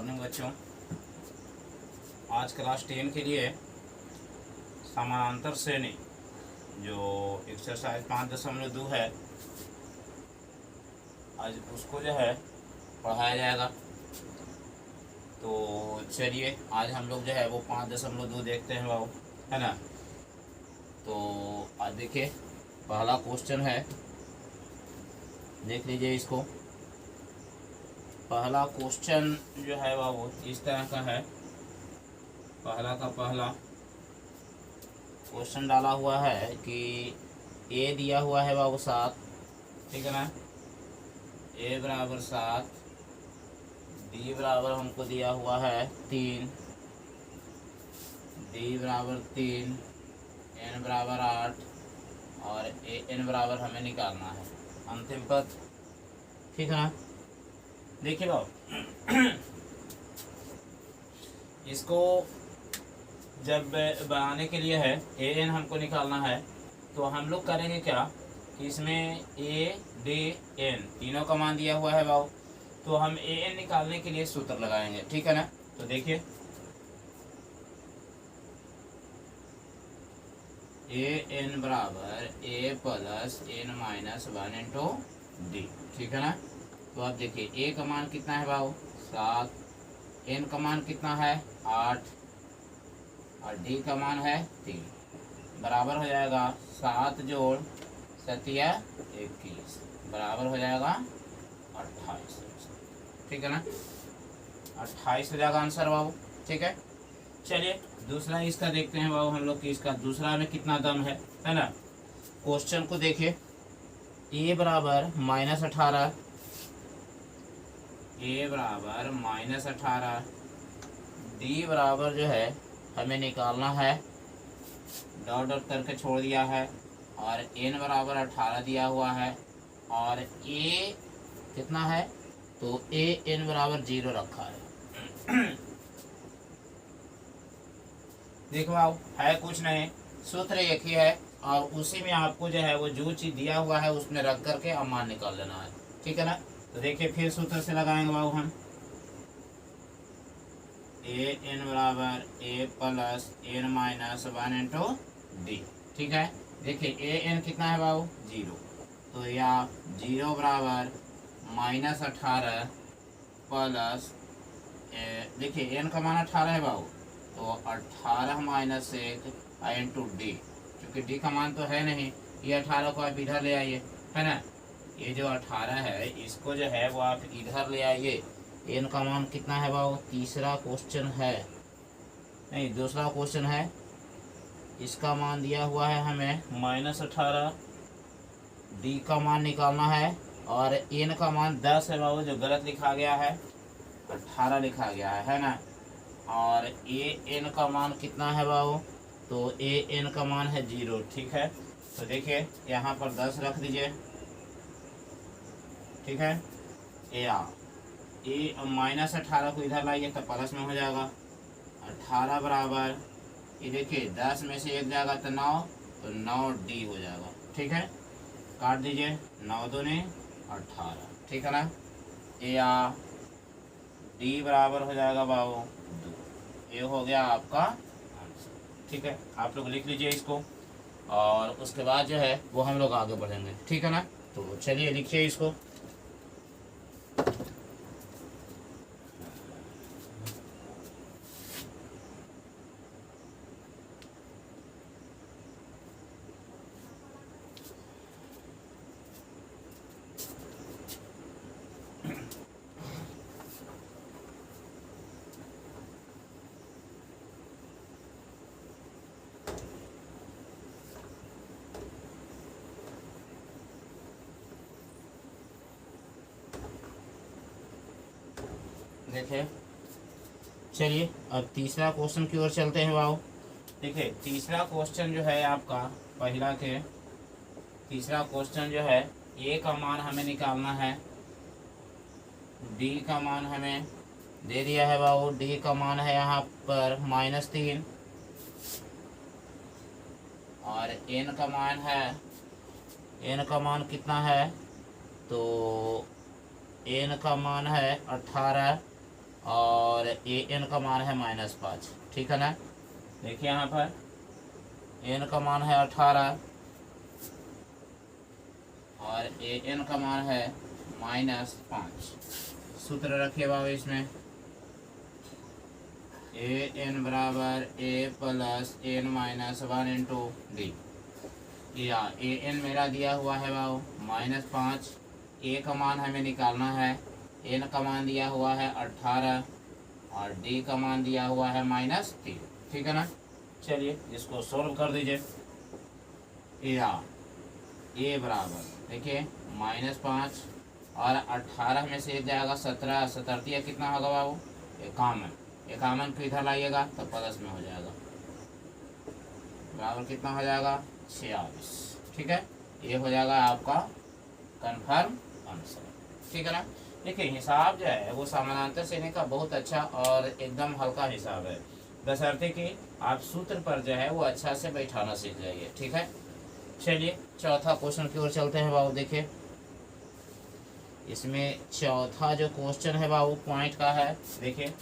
Morning बच्चों। आज class 10 के लिए समानांतर श्रेणी जो एक्सरसाइज 5.2 है, आज उसको जो है पढ़ाया जाएगा। तो चलिए आज हम लोग जो है वो 5.2 देखते हैं बाबू, है ना। तो आज देखिए पहला क्वेश्चन है, देख लीजिए इसको। पहला क्वेश्चन जो है बाबू इस तरह का है। पहला क्वेश्चन डाला हुआ है कि ए दिया हुआ है बाबू 7, ठीक है ना। ए बराबर 7, डी बराबर हमको दिया हुआ है 3, डी बराबर 3, एन बराबर 8 और ए एन बराबर हमें निकालना है अंतिम पद, ठीक है ना। देखिए बाबू इसको जब बनाने के लिए है ए एन हमको निकालना है, तो हम लोग करेंगे क्या कि इसमें ए डी एन तीनों का मान दिया हुआ है बाबू, तो हम ए एन निकालने के लिए सूत्र लगाएंगे, ठीक है ना। तो देखिए ए एन बराबर a plus n minus 1 into d, ठीक है ना। तो अब देखिए ए का मान कितना है बाबू 7, एन का मान कितना है 8 और डी का मान है 3, बराबर हो जाएगा 7 जोड़ 7 या 21 बराबर हो जाएगा 28, ठीक है ना। 28 हो जाएगा आंसर बाबू, ठीक है। चलिए दूसरा इसका देखते हैं बाबू हम लोग कि इसका दूसरा में कितना दम है ना। क्वेश्चन को देखिए, ए बराबर -18, ए बराबर -18, डी बराबर जो है हमें निकालना है, डॉट डॉट करके छोड़ दिया है, और एन बराबर 18 दिया हुआ है, और ए कितना है तो ए एन बराबर 0 रखा है। देखो आप है कुछ नहीं, सूत्र एक ही है और उसी में आपको जो है वो जो चीज दिया हुआ है उसमें रख करके अब मान निकाल लेना है, ठीक है ना। तो देखिए फिर सूत्र से लगाएंगे बाबू हम, ए एन बराबर a plus n minus 1 into d, ठीक है। देखिए ए एन कितना है बाबू 0, तो या 0 बराबर -18 प्लस देखिए एन का मान 18 है बाबू, तो 18 माइनस 1 इंटू डी, क्योंकि डी का मान तो है नहीं, ये 18 को आप इधर ले आइए, है ना। ये जो 18 है इसको जो है वो आप इधर ले आइए। एन का मान कितना है बाबू, तीसरा क्वेश्चन है, नहीं दूसरा क्वेश्चन है, इसका मान दिया हुआ है हमें -18, डी का मान निकालना है, और एन का मान 10 है बाबू, जो गलत लिखा गया है 18 लिखा गया है ना। और ए एन का मान कितना है बाबू, तो ए एन का मान है 0, ठीक है। तो देखिए यहाँ पर 10 रख दीजिए, ठीक है। ए -18 को इधर लाइए तो प्लस में हो जाएगा, 18 बराबर ये देखिए 10 में से 1 जाएगा तो 9, तो 9 डी हो जाएगा, ठीक है। काट दीजिए 9 दूनी 18, ठीक है ना। या डी बराबर हो जाएगा बाबू 2, ये हो गया आपका आंसर, ठीक है। आप लोग लिख लीजिए इसको और उसके बाद जो है वो हम लोग आगे बढ़ेंगे, ठीक है ना। तो चलिए लिखिए इसको। देखिए चलिए अब तीसरा क्वेश्चन की ओर चलते हैं बाबू। देखिए तीसरा क्वेश्चन जो है आपका पहला के तीसरा क्वेश्चन जो है, ए का मान हमें निकालना है, डी का मान हमें दे दिया है बाबू, डी का मान है यहाँ पर -3, और एन का मान है, एन का मान कितना है तो एन का मान है 18 और ए एन का मान है -5, ठीक है ना। देखिए यहाँ पर एन का मान है 18 और ए एन का मान है -5। सूत्र रखिए बाबू इसमें, ए एन बराबर a plus n -1 into D. या ए एन मेरा दिया हुआ है बाबू -5, ए का मान हमें निकालना है, एन का मान दिया हुआ है 18 और डी का मान दिया हुआ है -3, ठीक है ना। चलिए इसको सोल्व कर दीजिए। या ए बराबर देखिए -5 और 18 में से एक जाएगा 17, 17 कितना होगा बाबू 51, 51 को इधर लाइएगा तो प्लस में हो जाएगा, बराबर कितना हो जाएगा 46, ठीक है। ये हो जाएगा आपका कन्फर्म आंसर, ठीक है ना। देखिए हिसाब जो है वो समानांतर श्रेणी का बहुत अच्छा और एकदम हल्का हिसाब है, बशर्ते कि आप सूत्र पर जो है वो अच्छा से बैठाना सीख जाइए, ठीक है। चलिए चौथा क्वेश्चन की ओर चलते हैं बाबू। देखिए इसमें चौथा जो क्वेश्चन है बाबू पॉइंट का है। देखिए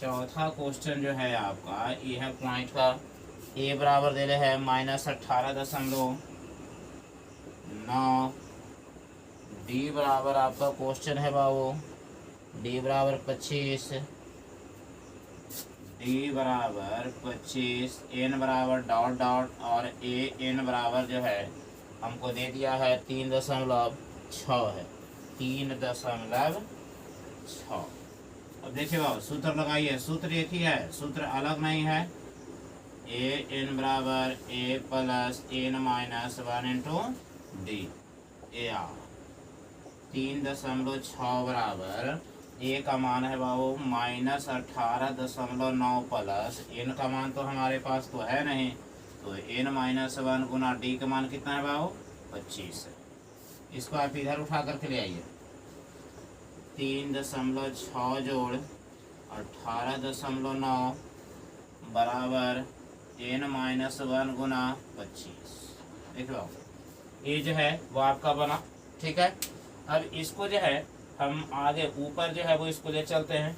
चौथा क्वेश्चन जो है आपका ये है पॉइंट का। ए बराबर दे रहे हैं -18.9, डी बराबर आपका क्वेश्चन है बाबू डी बराबर 25, डी बराबर 25, एन बराबर डॉट डॉट और ए एन बराबर जो है हमको दे दिया है 3.6 है, 3.6। अब देखिए बाबू सूत्र लगाइए, सूत्र एक ही है, सूत्र अलग नहीं है। ए एन बराबर a plus n -1 into d. A r 3.6 बराबर ए का मान है बाबू -18.9 प्लस एन का मान तो हमारे पास तो है नहीं, तो एन -1 गुना डी का मान कितना है बाबू 25 है। इसको आप इधर उठा करके ले आइए, 3.6 जोड़ 18.9 बराबर एन -1 गुना 25। देखो ये जो है वो आपका बना, ठीक है। अब इसको जो है हम आगे ऊपर जो है वो इसको ले चलते हैं,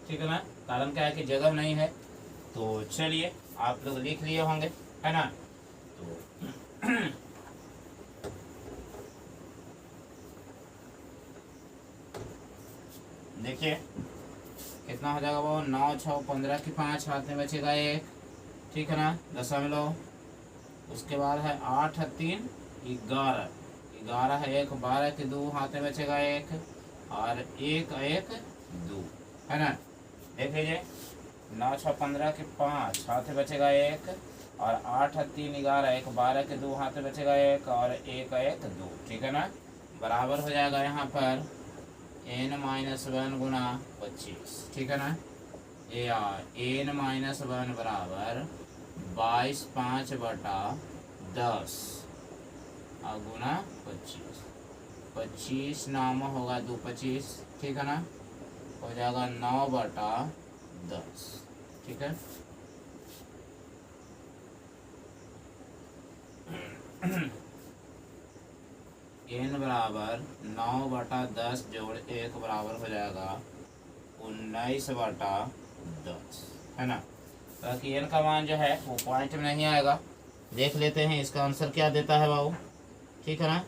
ठीक है ना, कारण क्या है कि जगह नहीं है। तो चलिए आप लोग लिख लिए होंगे, है ना। तो देखिए कितना हो जाएगा वो 9 6 15 की 5 हाथ में बचेगा 1, ठीक है ना, दशमलव। उसके बाद है 8 3 11, 11 है 1 12 की 2 हाथ में बचेगा 1 और 1 1 2, है ना। देख लीजिए 9 6 15 की 5 हाथ में बचेगा 1 और 8 3 11 1 12 के 2 हाथ में बचेगा 1 और 1 1 2, ठीक है ना। बराबर हो जाएगा यहाँ पर n -1 गुना 25, ठीक है ना। या n -1 बराबर 22 5 बटा 10 गुना 25, 25 नाम होगा 2 25, ठीक है ना, हो जाएगा 9 बटा 10, ठीक है। n बराबर 9 बटा 10 जोड़ 1 बराबर हो जाएगा 19 बटा 10, है ना। बाकी n का मान जो है वो पॉइंट में नहीं आएगा। देख लेते हैं इसका आंसर क्या देता है बाबू, ठीक है ना।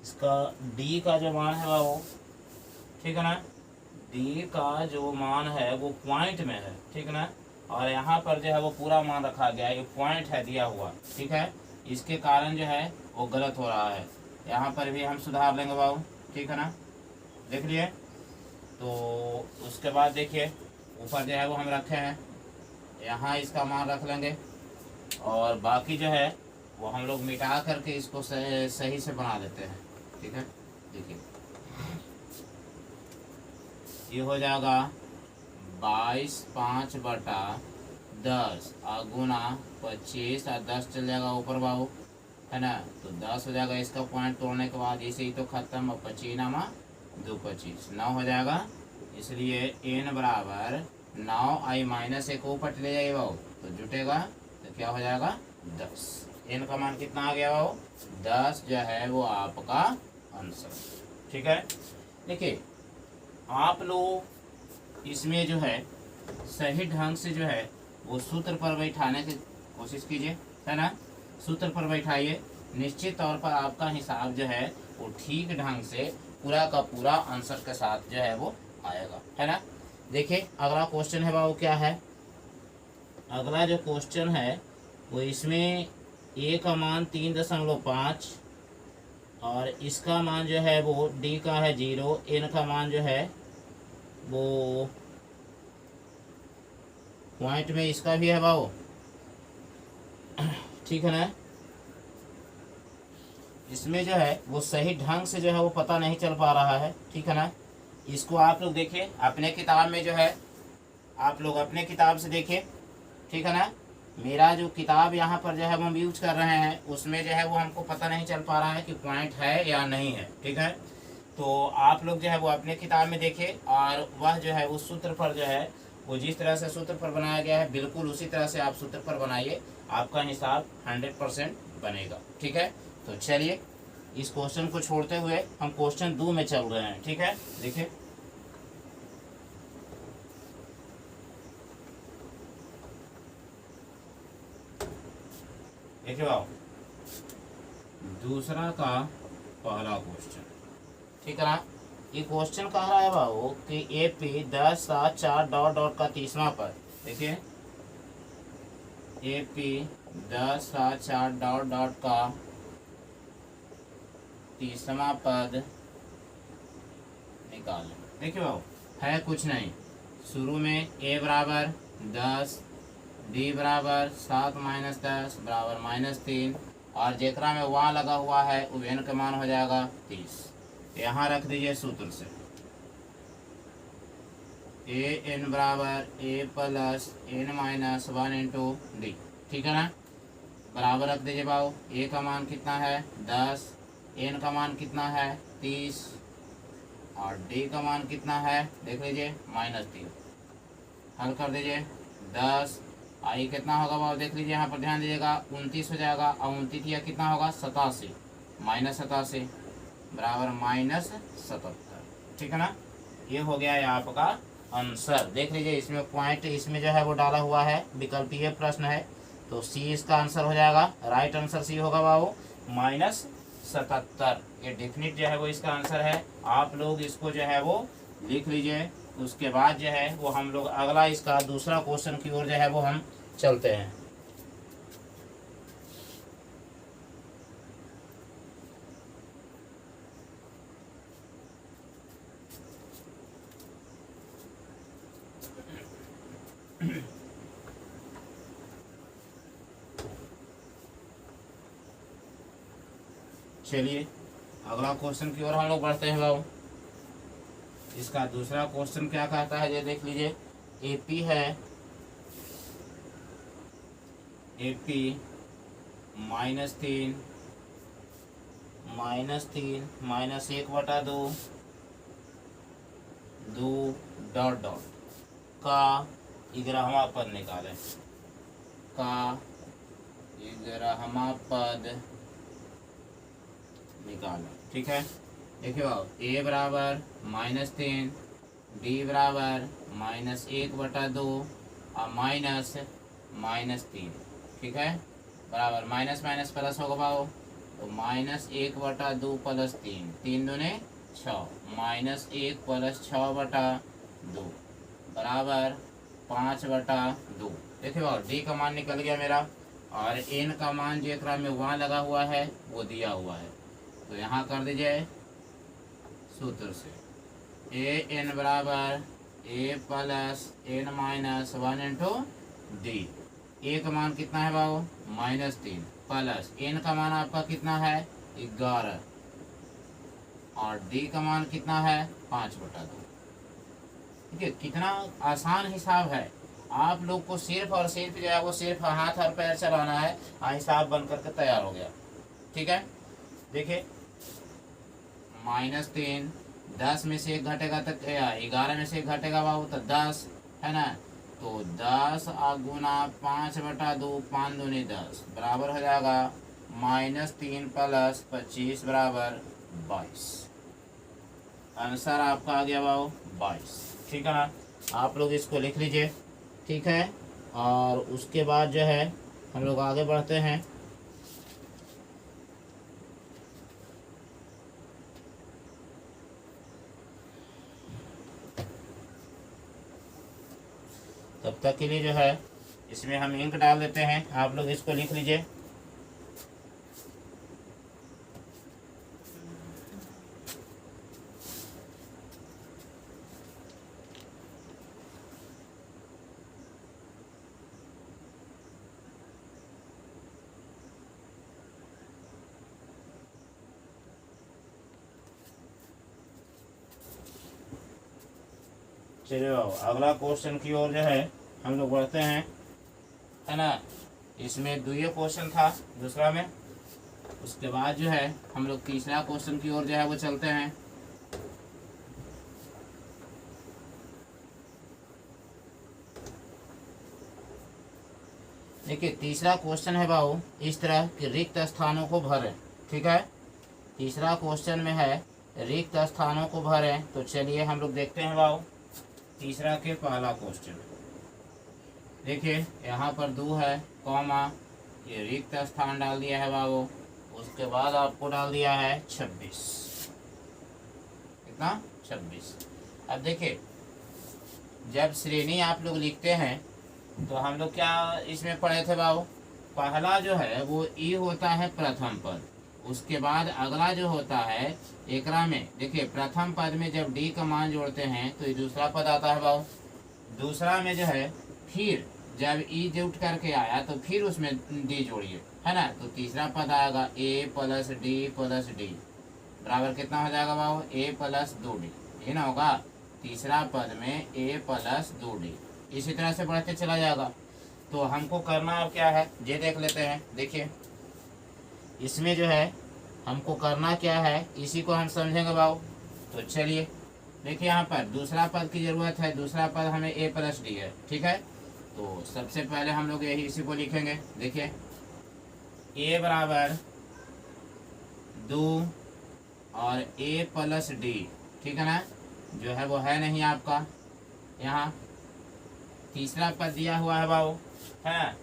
इसका d का जो मान है बाबू, ठीक है ना, d का जो मान है वो पॉइंट में है, ठीक है ना। और यहाँ पर जो है वो पूरा मान रखा गया है, ये पॉइंट है दिया हुआ, ठीक है। इसके कारण जो है वो गलत हो रहा है, यहाँ पर भी हम सुधार लेंगे बाबू, ठीक है ना। देख लिए। तो उसके बाद देखिए ऊपर जो है वो हम रखे हैं, यहाँ इसका मान रख लेंगे और बाकी जो है वो हम लोग मिटा करके इसको सही से बना देते हैं, ठीक है। देखिए ये हो जाएगा 22 5 बटा 10 गुना 25 और 10 चल जाएगा ऊपर बाबू, है ना। तो 10 हो जाएगा, इसका पॉइंट तोड़ने के बाद इसे ही तो खत्म, और 25 नामा 2 25 9 हो जाएगा, इसलिए n बराबर 9 i माइनस 1 ऊपर ले जाइए बाबू तो जुटेगा, तो क्या हो जाएगा 10। n का मान कितना आ गया बाबू 10 जो है वो आपका आंसर। ठीक है, देखिए आप लोग इसमें जो है सही ढंग से जो है वो सूत्र पर बैठाने की कोशिश कीजिए, है ना। सूत्र पर बैठाइए, निश्चित तौर पर आपका हिसाब जो है वो ठीक ढंग से पूरा का पूरा आंसर के साथ जो है वो आएगा, है ना। देखिए अगला क्वेश्चन है बाबू, क्या है अगला जो क्वेश्चन है वो इसमें a का मान 3.5 और इसका मान जो है वो d का है 0, n का मान जो है वो पॉइंट में इसका भी है बाबू, ठीक है ना। इसमें जो है वो सही ढंग से जो है वो पता नहीं चल पा रहा है, ठीक है ना। इसको आप लोग देखिए अपने किताब में जो है, आप लोग अपने किताब से देखिए, ठीक है ना। मेरा जो किताब यहाँ पर जो है वो हम यूज कर रहे हैं उसमें जो है वो हमको पता नहीं चल पा रहा है कि पॉइंट है या नहीं है, ठीक है। तो आप लोग जो है वो अपने किताब में देखिए और वह जो है उस सूत्र पर जो है वो जिस तरह से सूत्र पर बनाया गया है बिल्कुल उसी तरह से आप सूत्र पर बनाइए, आपका हिसाब 100% बनेगा, ठीक है। तो चलिए इस क्वेश्चन को छोड़ते हुए हम क्वेश्चन 2 में चल रहे हैं, ठीक है। देखिए देखिए बाबू दूसरा का पहला क्वेश्चन, ठीक है ना। ये क्वेश्चन कह रहा है बाबू कि AP 10 7 4 डॉट डॉट का तीसरा पद, देखिए AP 10 7 4 डॉट डॉट का तीसरा पद निकालें। देखिए बाबू है कुछ नहीं, शुरू में a बराबर 10, d बराबर 7 माइनस 10 बराबर -3 और जेकरा में वहाँ लगा हुआ है वो n का मान हो जाएगा 30। यहाँ रख दीजिए सूत्र से an बराबर a plus n minus 1 into d, ठीक है ना। बराबर रख दीजिए बाबू, a का मान कितना है 10, n का मान कितना है 30 और d का मान कितना है देख लीजिए -3। हल कर दीजिए 10 आई कितना होगा बाबू देख लीजिए, यहाँ पर ध्यान दीजिएगा 29 हो जाएगा और 29 या कितना होगा 87 -87 बराबर -77, ठीक है ना। ये हो गया है आपका आंसर। देख लीजिए इसमें पॉइंट इसमें जो है वो डाला हुआ है, विकल्पीय प्रश्न है तो सी इसका आंसर हो जाएगा। राइट आंसर सी होगा बाबू -77, ये डेफिनेट जो है वो इसका आंसर है। आप लोग इसको जो है वो लिख लीजिए, उसके बाद जो है वो हम लोग अगला इसका दूसरा क्वेश्चन की ओर जो है वो हम चलते हैं। चलिए अगला क्वेश्चन की ओर हम लोग बढ़ते हैं बाबू। इसका दूसरा क्वेश्चन क्या कहता है ये देख लीजिए, AP है AP -3 -1/2 डॉट डॉट का 11वां पद निकालें, का 11वां पद निकालें, ठीक है। देखिए बाबू a बराबर -3, d बराबर -1/2 और -3, ठीक है। बराबर माइनस माइनस प्लस होगा बाबू तो -1/2 प्लस 3, 3 दूने 6 -1 प्लस 6/2 बराबर 5/2। देखिए बाबू d का मान निकल गया मेरा और n का मान जो में वहाँ लगा हुआ है वो दिया हुआ है, तो यहाँ कर दीजिए सूत्र से an बराबर a plus n minus 1 into D. a का मान कितना है बाबू -3 प्लस n का मान आपका कितना है 11 और d का मान कितना है 5/2। ठीक है, कितना आसान हिसाब है। आप लोग को सिर्फ और सिर्फ जो है वो सिर्फ हाथ और पैर चलाना है, हिसाब बन करके तैयार हो गया। ठीक है, देखिए -3 10 में से 1 घटेगा तो क्या, 11 में से 1 घटेगा बाबू तो 10 है ना। तो 10 गुना 5/2, 5 दूनी 10 बराबर हो जाएगा -3 + 25 बराबर 22। आंसर आपका आ गया बाबू 22। ठीक है ना, आप लोग इसको लिख लीजिए। ठीक है, और उसके बाद जो है हम लोग आगे बढ़ते हैं। तब तक के लिए जो है इसमें हम इंक डाल देते हैं, आप लोग इसको लिख लीजिए। चलिए अगला क्वेश्चन की ओर जो है हम लोग बढ़ते हैं, है ना। इसमें दो क्वेश्चन था दूसरा में, उसके बाद जो है हम लोग तीसरा क्वेश्चन की ओर जो है वो चलते हैं। देखिए तीसरा क्वेश्चन है बाबू इस तरह कि रिक्त स्थानों को भरें। ठीक है, तीसरा क्वेश्चन में है रिक्त स्थानों को भरें। तो चलिए हम लोग देखते हैं बाबू तीसरा के पहला क्वेश्चन। देखिए यहाँ पर 2 है कॉमा, ये रिक्त स्थान डाल दिया है बाबू, उसके बाद आपको डाल दिया है 26। कितना 26। अब देखिए जब श्रेणी आप लोग लिखते हैं तो हम लोग क्या इसमें पढ़े थे बाबू, पहला जो है वो ई होता है प्रथम पद, उसके बाद अगला जो होता है एकरा में देखिए प्रथम पद में जब डी का मान जोड़ते हैं तो ये दूसरा पद आता है बाबू। दूसरा में जो है फिर जब ई जुट करके आया तो फिर उसमें डी जोड़िए, है ना। तो तीसरा पद आएगा ए + डी बराबर कितना हो जाएगा बाबू, a + 2d। ये ना होगा तीसरा पद में a + 2d, इसी तरह से बढ़ते चला जाएगा। तो हमको करना अब क्या है ये देख लेते हैं। देखिए इसमें जो है हमको करना क्या है इसी को हम समझेंगे बाबू। तो चलिए देखिए यहाँ पर दूसरा पद की जरूरत है, दूसरा पद हमें a + d है। ठीक है, तो सबसे पहले हम लोग यही इसी को लिखेंगे। देखिए a बराबर 2 और a + d, ठीक है ना, जो है वो है नहीं आपका यहाँ तीसरा पद दिया हुआ है बाबू, है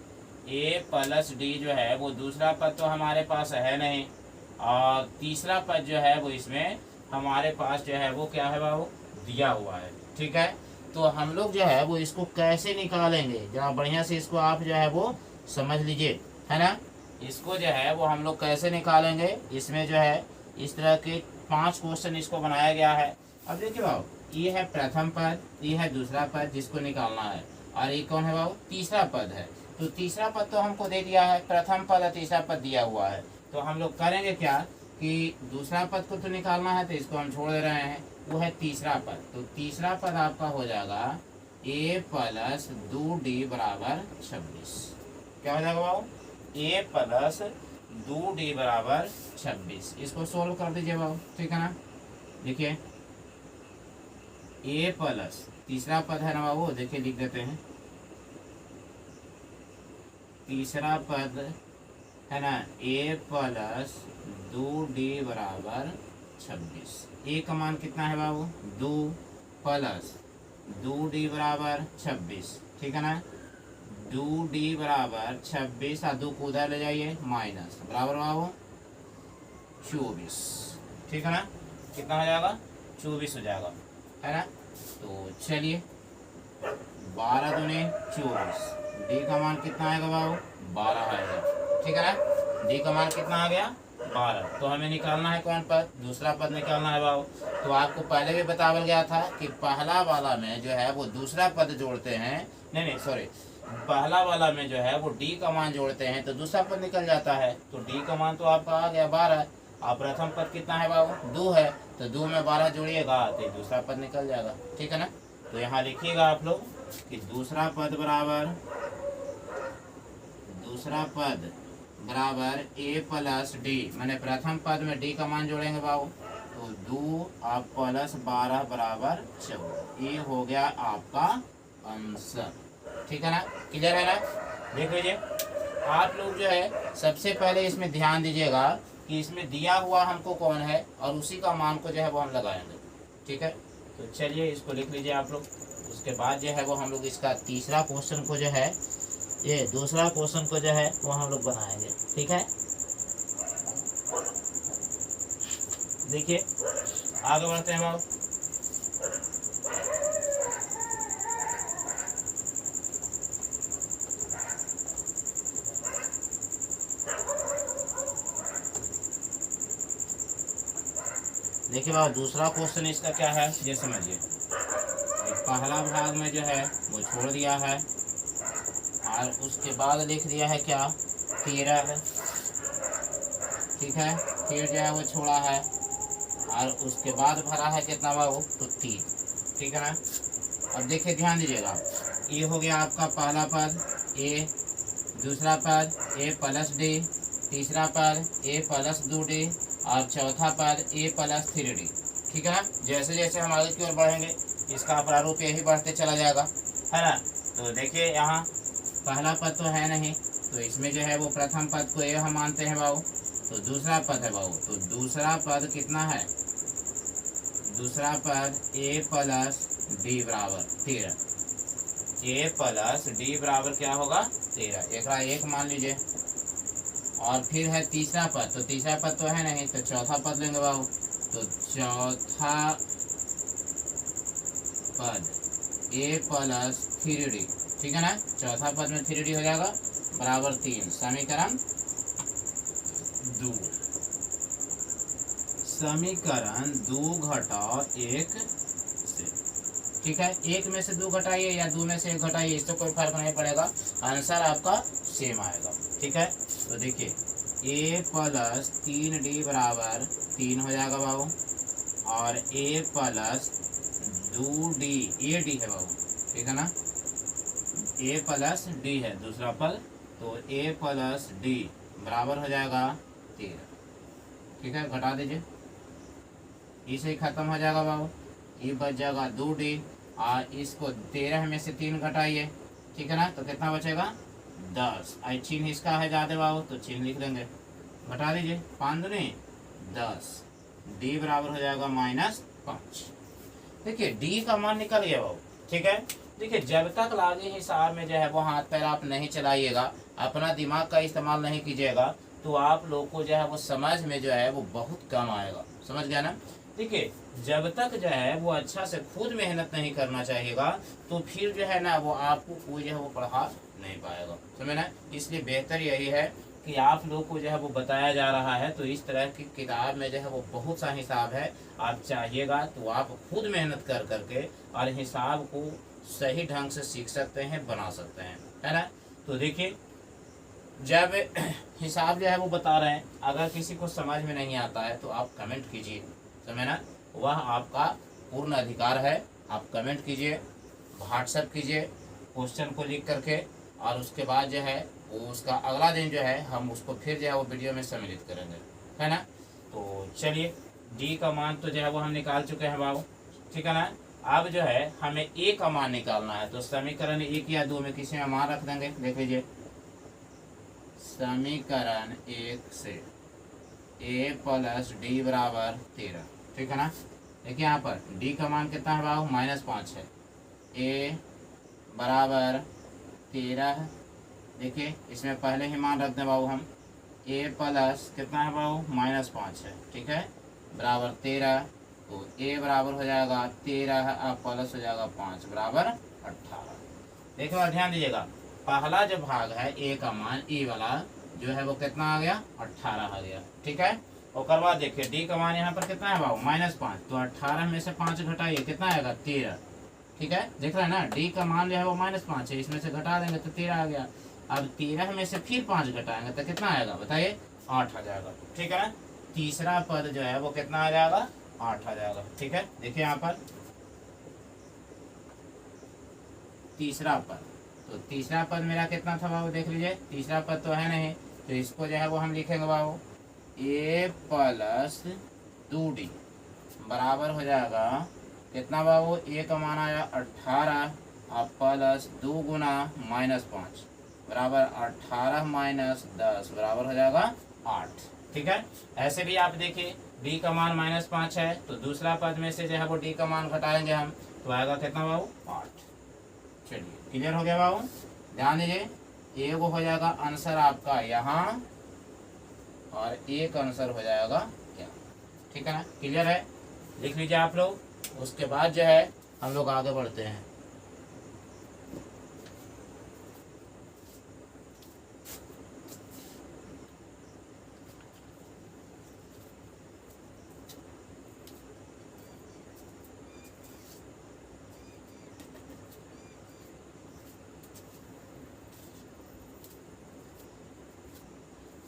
a + d जो है वो दूसरा पद तो हमारे पास है नहीं, और तीसरा पद जो है वो इसमें हमारे पास जो है वो क्या है बाबू दिया हुआ है। ठीक है, तो हम लोग जो है वो इसको कैसे निकालेंगे जरा बढ़िया से इसको आप जो है वो समझ लीजिए, है ना। इसको जो है वो हम लोग कैसे निकालेंगे, इसमें जो है इस तरह के 5 क्वेश्चन इसको बनाया गया है। अब देखिए बाबू ये है प्रथम पद, ये है दूसरा पद जिसको निकालना है, और ये कौन है बाबू तीसरा पद है। तो तीसरा पद तो हमको दे दिया है, प्रथम पद और तीसरा पद दिया हुआ है। तो हम लोग करेंगे क्या कि दूसरा पद को तो निकालना है तो इसको हम छोड़ दे रहे हैं, वो है तीसरा पद। तो तीसरा पद आपका हो जाएगा a + 2d बराबर 26। क्या हो जाएगा बाबू a + 2d बराबर 26। इसको सोल्व कर दीजिए बाबू, ठीक है ना। देखिए a प्लस तीसरा पद है ना बाबू, देखिए लिख देते हैं तीसरा पद है ना a + 2d बराबर 26। a का मान कितना है बाबू 2 + 2d बराबर 26, ठीक है ना। 2d बराबर 26 और 2 को उधर ले जाइए माइनस बराबर बाबू 24, ठीक है ना। कितना हो जाएगा 24 हो जाएगा, है ना। तो चलिए 12 दूनी 24, d का मान कितना आएगा बाबू 12 आएगा, ठीक है ना। d का मान कितना आ गया 12। तो हमें निकालना है कौन पद, दूसरा पद निकालना है बाबू। तो आपको पहले भी बताया गया था कि पहला वाला में जो है वो दूसरा पद जोड़ते हैं, नहीं सॉरी, पहला वाला में जो है वो d का मान जोड़ते हैं तो दूसरा पद निकल जाता है। तो d का मान तो आपका आ गया 12, और प्रथम पद कितना है बाबू 2 है, तो 2 में 12 जोड़िएगा तो दूसरा पद निकल जाएगा, ठीक है ना। तो यहाँ लिखिएगा आप लोग कि दूसरा पद बराबर a + d, मैंने प्रथम पद में d का मान जोड़ेंगे बाबू, तो 2 अब प्लस 12 बराबर 14। ये हो गया आपका आंसर। ठीक है ना, क्लियर है ना। देख लीजिए आप लोग जो है सबसे पहले इसमें ध्यान दीजिएगा कि इसमें दिया हुआ हमको कौन है और उसी का मान को जो है वो हम लगाएंगे। ठीक है, तो चलिए इसको लिख लीजिए आप लोग। उसके बाद जो है वो हम लोग इसका तीसरा क्वेश्चन को जो है, ये दूसरा क्वेश्चन को जो है वो हम लोग बनाएंगे। ठीक है, देखिए आगे बढ़ते हैं बाबू। देखिए बाबू दूसरा क्वेश्चन इसका क्या है ये समझिए। पहला भाग में जो है वो छोड़ दिया है और उसके बाद लिख दिया है क्या 13 है। ठीक है, फिर जो है वो छोड़ा है और उसके बाद भरा है कितना बाबू तो 3। ठीक है ना। अब देखिए ध्यान दीजिएगा, ये हो गया आपका पहला पद ए, दूसरा पद ए प्लस डी, तीसरा पद ए प्लस 2d और चौथा पद ए प्लस 3d। ठीक है ना। जैसे जैसे हम आगे की ओर बढ़ेंगे इसका प्रारूप यही बढ़ते चला जाएगा, है ना। तो देखिए यहाँ पहला पद तो है नहीं, तो इसमें जो है वो प्रथम पद को ए हम मानते हैं बाबू। तो दूसरा पद है बाबू, तो दूसरा पद कितना है, दूसरा पद ए प्लस डी बराबर 13। ए प्लस डी बराबर क्या होगा 13, एक मान लीजिए। और फिर है तीसरा पद, तो तीसरा पद तो है नहीं, तो चौथा पद लेंगे बाबू। तो चौथा पद ए प्लस 3d। ठीक है ना, चौथा पद में 3d हो जाएगा बराबर 3। समीकरण 2, समीकरण 2 घटाओ 1 से। ठीक है, 1 में से 2 घटाइए या 2 में से 1 घटाइए, इससे कोई फर्क नहीं पड़ेगा, आंसर आपका सेम आएगा। ठीक है, तो देखिए ए प्लस 3d बराबर 3 हो जाएगा बाबू, और ए प्लस 2d, ए डी है बाबू। ठीक है ना, ए प्लस डी है दूसरा पद, तो ए प्लस डी बराबर हो जाएगा 13। ठीक है, घटा दीजिए, इसे खत्म हो जाएगा बाबू, ये बच जाएगा 2d और इसको 13 में से 3 घटाइए। ठीक है ना, तो कितना बचेगा 10। आई चिन्ह इसका है ज़्यादा बाबू, तो चिन्ह लिख देंगे, घटा दीजिए, 5 दूनी 10, डी बराबर हो जाएगा -5। देखिए डी का मान निकल गया बाबू। ठीक है, देखिए जब तक लागे हिसाब में जो है वो हाथ पैर आप नहीं चलाइएगा, अपना दिमाग का इस्तेमाल नहीं कीजिएगा, तो आप लोग को जो है वो समझ में जो है वो बहुत कम आएगा। समझ गया ना। देखिए जब तक जो है वो अच्छा से खुद मेहनत नहीं करना चाहिएगा, तो फिर जो है ना वो आपको कोई जो है वो पढ़ा नहीं पाएगा। समझे ना। इसलिए बेहतर यही है कि आप लोग को जो है वो बताया जा रहा है, तो इस तरह की किताब में जो है वो बहुत सा हिसाब है, आप चाहिएगा तो आप खुद मेहनत कर करके और हिसाब को सही ढंग से सीख सकते हैं, बना सकते हैं, है ना। तो देखिए जब हिसाब जो है वो बता रहे हैं, अगर किसी को समझ में नहीं आता है तो आप कमेंट कीजिए, समझे ना। वह आपका पूर्ण अधिकार है, आप कमेंट कीजिए, व्हाट्सएप कीजिए क्वेश्चन को लिख करके, और उसके बाद जो है वो उसका अगला दिन जो है हम उसको फिर जो है वो वीडियो में सम्मिलित करेंगे, है ना। तो चलिए डी का मान तो जो है वो हम निकाल चुके हैं बाबू। ठीक है ना। अब जो है हमें ए का मान निकालना है, तो समीकरण 1 या 2 में किसी में मान रख देंगे। देख लीजिए समीकरण 1 से ए प्लस डी बराबर 13। ठीक है ना। देखिए यहाँ पर डी का मान कितना है बाबू -5 है, ए बराबर 13। देखिए इसमें पहले ही मान रख दें बाबू हम, ए प्लस कितना है बाबू -5 है। ठीक है, बराबर 13, तो ए बराबर हो जाएगा 13 और प्लस हो जाएगा 5 बराबर 18। देखो ध्यान दीजिएगा, पहला जो भाग है ए का मान, ए वाला जो है वो कितना आ गया 18 आ गया। ठीक है, और बाद देखिए डी का मान यहाँ पर कितना है बाबू -5, तो 18 में से 5 घटाइए कितना आएगा 13। ठीक है, देख रहे हैं ना, डी का मान जो है वो -5 है, इसमें से घटा देंगे तो 13 आ गया। अब 13 में से फिर 5 घटाएंगे तो कितना आएगा बताइए 8 आ जाएगा। ठीक है ना, तीसरा पद जो है वो कितना आ जाएगा 8 आ जाएगा। ठीक है, देखिए यहाँ पर तीसरा पद, तो तीसरा पद मेरा कितना था बाबू देख लीजिए, तीसरा पद तो है नहीं, तो इसको जो है वो हम लिखेंगे बाबू ए प्लस 2d। बराबर हो जाएगा कितना बाबू, ए का मान आया 18 और प्लस 2 गुना -5 बराबर 18 माइनस 10 बराबर हो जाएगा 8। ठीक है, ऐसे भी आप देखिए डी का मान -5 है तो दूसरा पद में से जो है वो डी का मान घटाएंगे हम तो आएगा कितना बाबू, 8। चलिए क्लियर हो गया बाबू। ध्यान दीजिए, एक हो जाएगा आंसर आपका यहाँ और एक आंसर हो जाएगा यहाँ। ठीक है ना, क्लियर है, लिख लीजिए आप लोग। उसके बाद जो है हम लोग आगे बढ़ते हैं।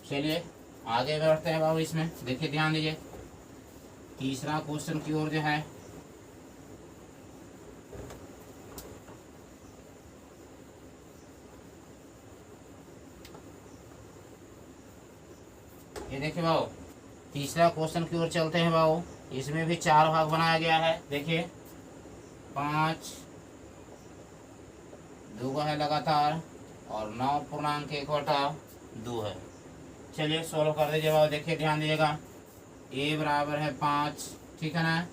चलिए आगे बढ़ते हैं बाबू। इसमें देखिए ध्यान दीजिए, तीसरा क्वेश्चन की ओर जो है ये देखिए बाबू, तीसरा क्वेश्चन की ओर चलते हैं बाबू। इसमें भी 4 भाग बनाया गया है। देखिए 5 2 है लगातार और 9.1/2 है। चलिए सोल्व कर दीजिए बाबू। देखिए ध्यान दीजिएगा, ए बराबर है 5, ठीक है ना,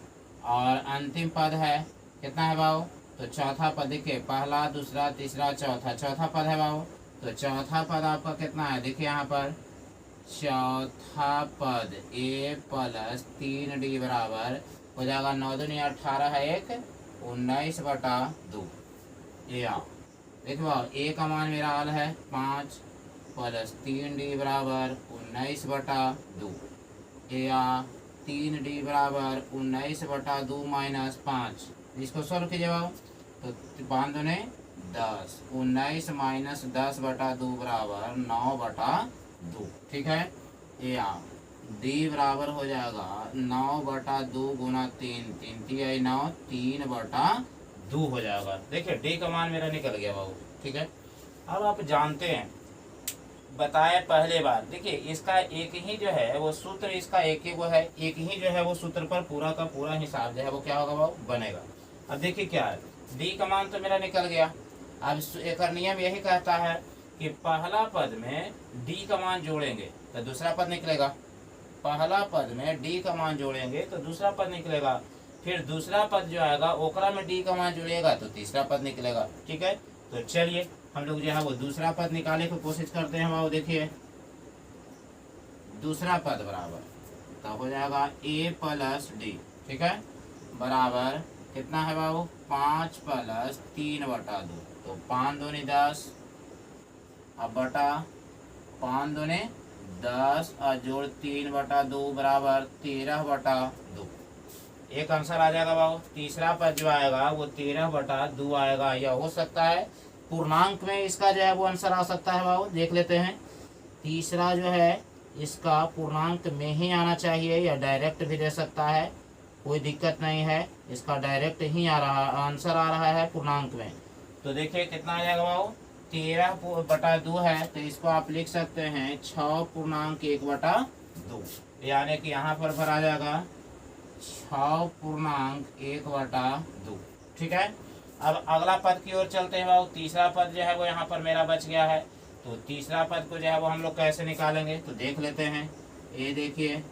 और अंतिम पद है कितना है बाबू, तो चौथा पद। देखिए पहला दूसरा तीसरा चौथा, चौथा पद है बाबू। तो चौथा पद आपका कितना है, देखिए यहाँ पर चौथा पद ए प्लस 3d बराबर हो जाएगा 9 दूनी 18 है 1 19/2। ये आओ देखिए बाबू, ए का मान मेरा आल है 5 प्लस 3d बराबर 19/2। या 3d बराबर 19/2 -5। इसको सोल्व कीजिए बाबू, तो 5 दूने 10, 19 माइनस 10/2 बराबर 9/2। ठीक है, या d बराबर हो जाएगा 9/2 गुना 3, 3 3 9, 3/2 हो जाएगा। देखिए d का मान मेरा निकल गया बाबू। ठीक है, अब आप जानते हैं बताया पहले बार। देखिए इसका एक ही जो है वो सूत्र, इसका एक ही वो है, एक ही जो है वो सूत्र पर पूरा का पूरा हिसाब जो है वो क्या होगा वो बनेगा। अब देखिए क्या है, डी का मान तो मेरा निकल गया। अब एक नियम यही कहता है कि पहला पद में डी का मान जोड़ेंगे तो दूसरा पद निकलेगा, पहला पद में डी का मान जोड़ेंगे तो दूसरा पद निकलेगा, फिर दूसरा पद जो आएगा ओकरा में डी का मान जुड़ेगा तो तीसरा पद निकलेगा। ठीक है, तो चलिए हम लोग जो है वो दूसरा पद निकालने की कोशिश करते हैं बाबू। देखिए दूसरा पद बराबर तो हो जाएगा a प्लस डी। ठीक है, बराबर कितना है बाबू, 5 प्लस 3/2। तो 5 दूनी 10 अब बटा 5 दूनी 10 और जोड़ 3/2 बराबर 13/2। एक आंसर आ जाएगा बाबू। तीसरा पद जो आएगा वो 13/2 आएगा, या हो सकता है पूर्णांक में इसका जो है वो आंसर आ सकता है बाबू। देख लेते हैं, तीसरा जो है इसका पूर्णांक में ही आना चाहिए या डायरेक्ट भी दे सकता है, कोई दिक्कत नहीं है, इसका डायरेक्ट ही आ रहा आंसर आ रहा है पूर्णांक में। तो देखिए कितना आ जाएगा बाबू, 13/2 है तो इसको आप लिख सकते हैं 6.1/2, यानी कि यहाँ पर भरा जाएगा 6.1/2। ठीक है, अब अगला पद की ओर चलते हैं बाबू। तीसरा पद जो है वो यहाँ पर मेरा बच गया है, तो तीसरा पद को जो है वो हम लोग कैसे निकालेंगे तो देख लेते हैं। ये देखिए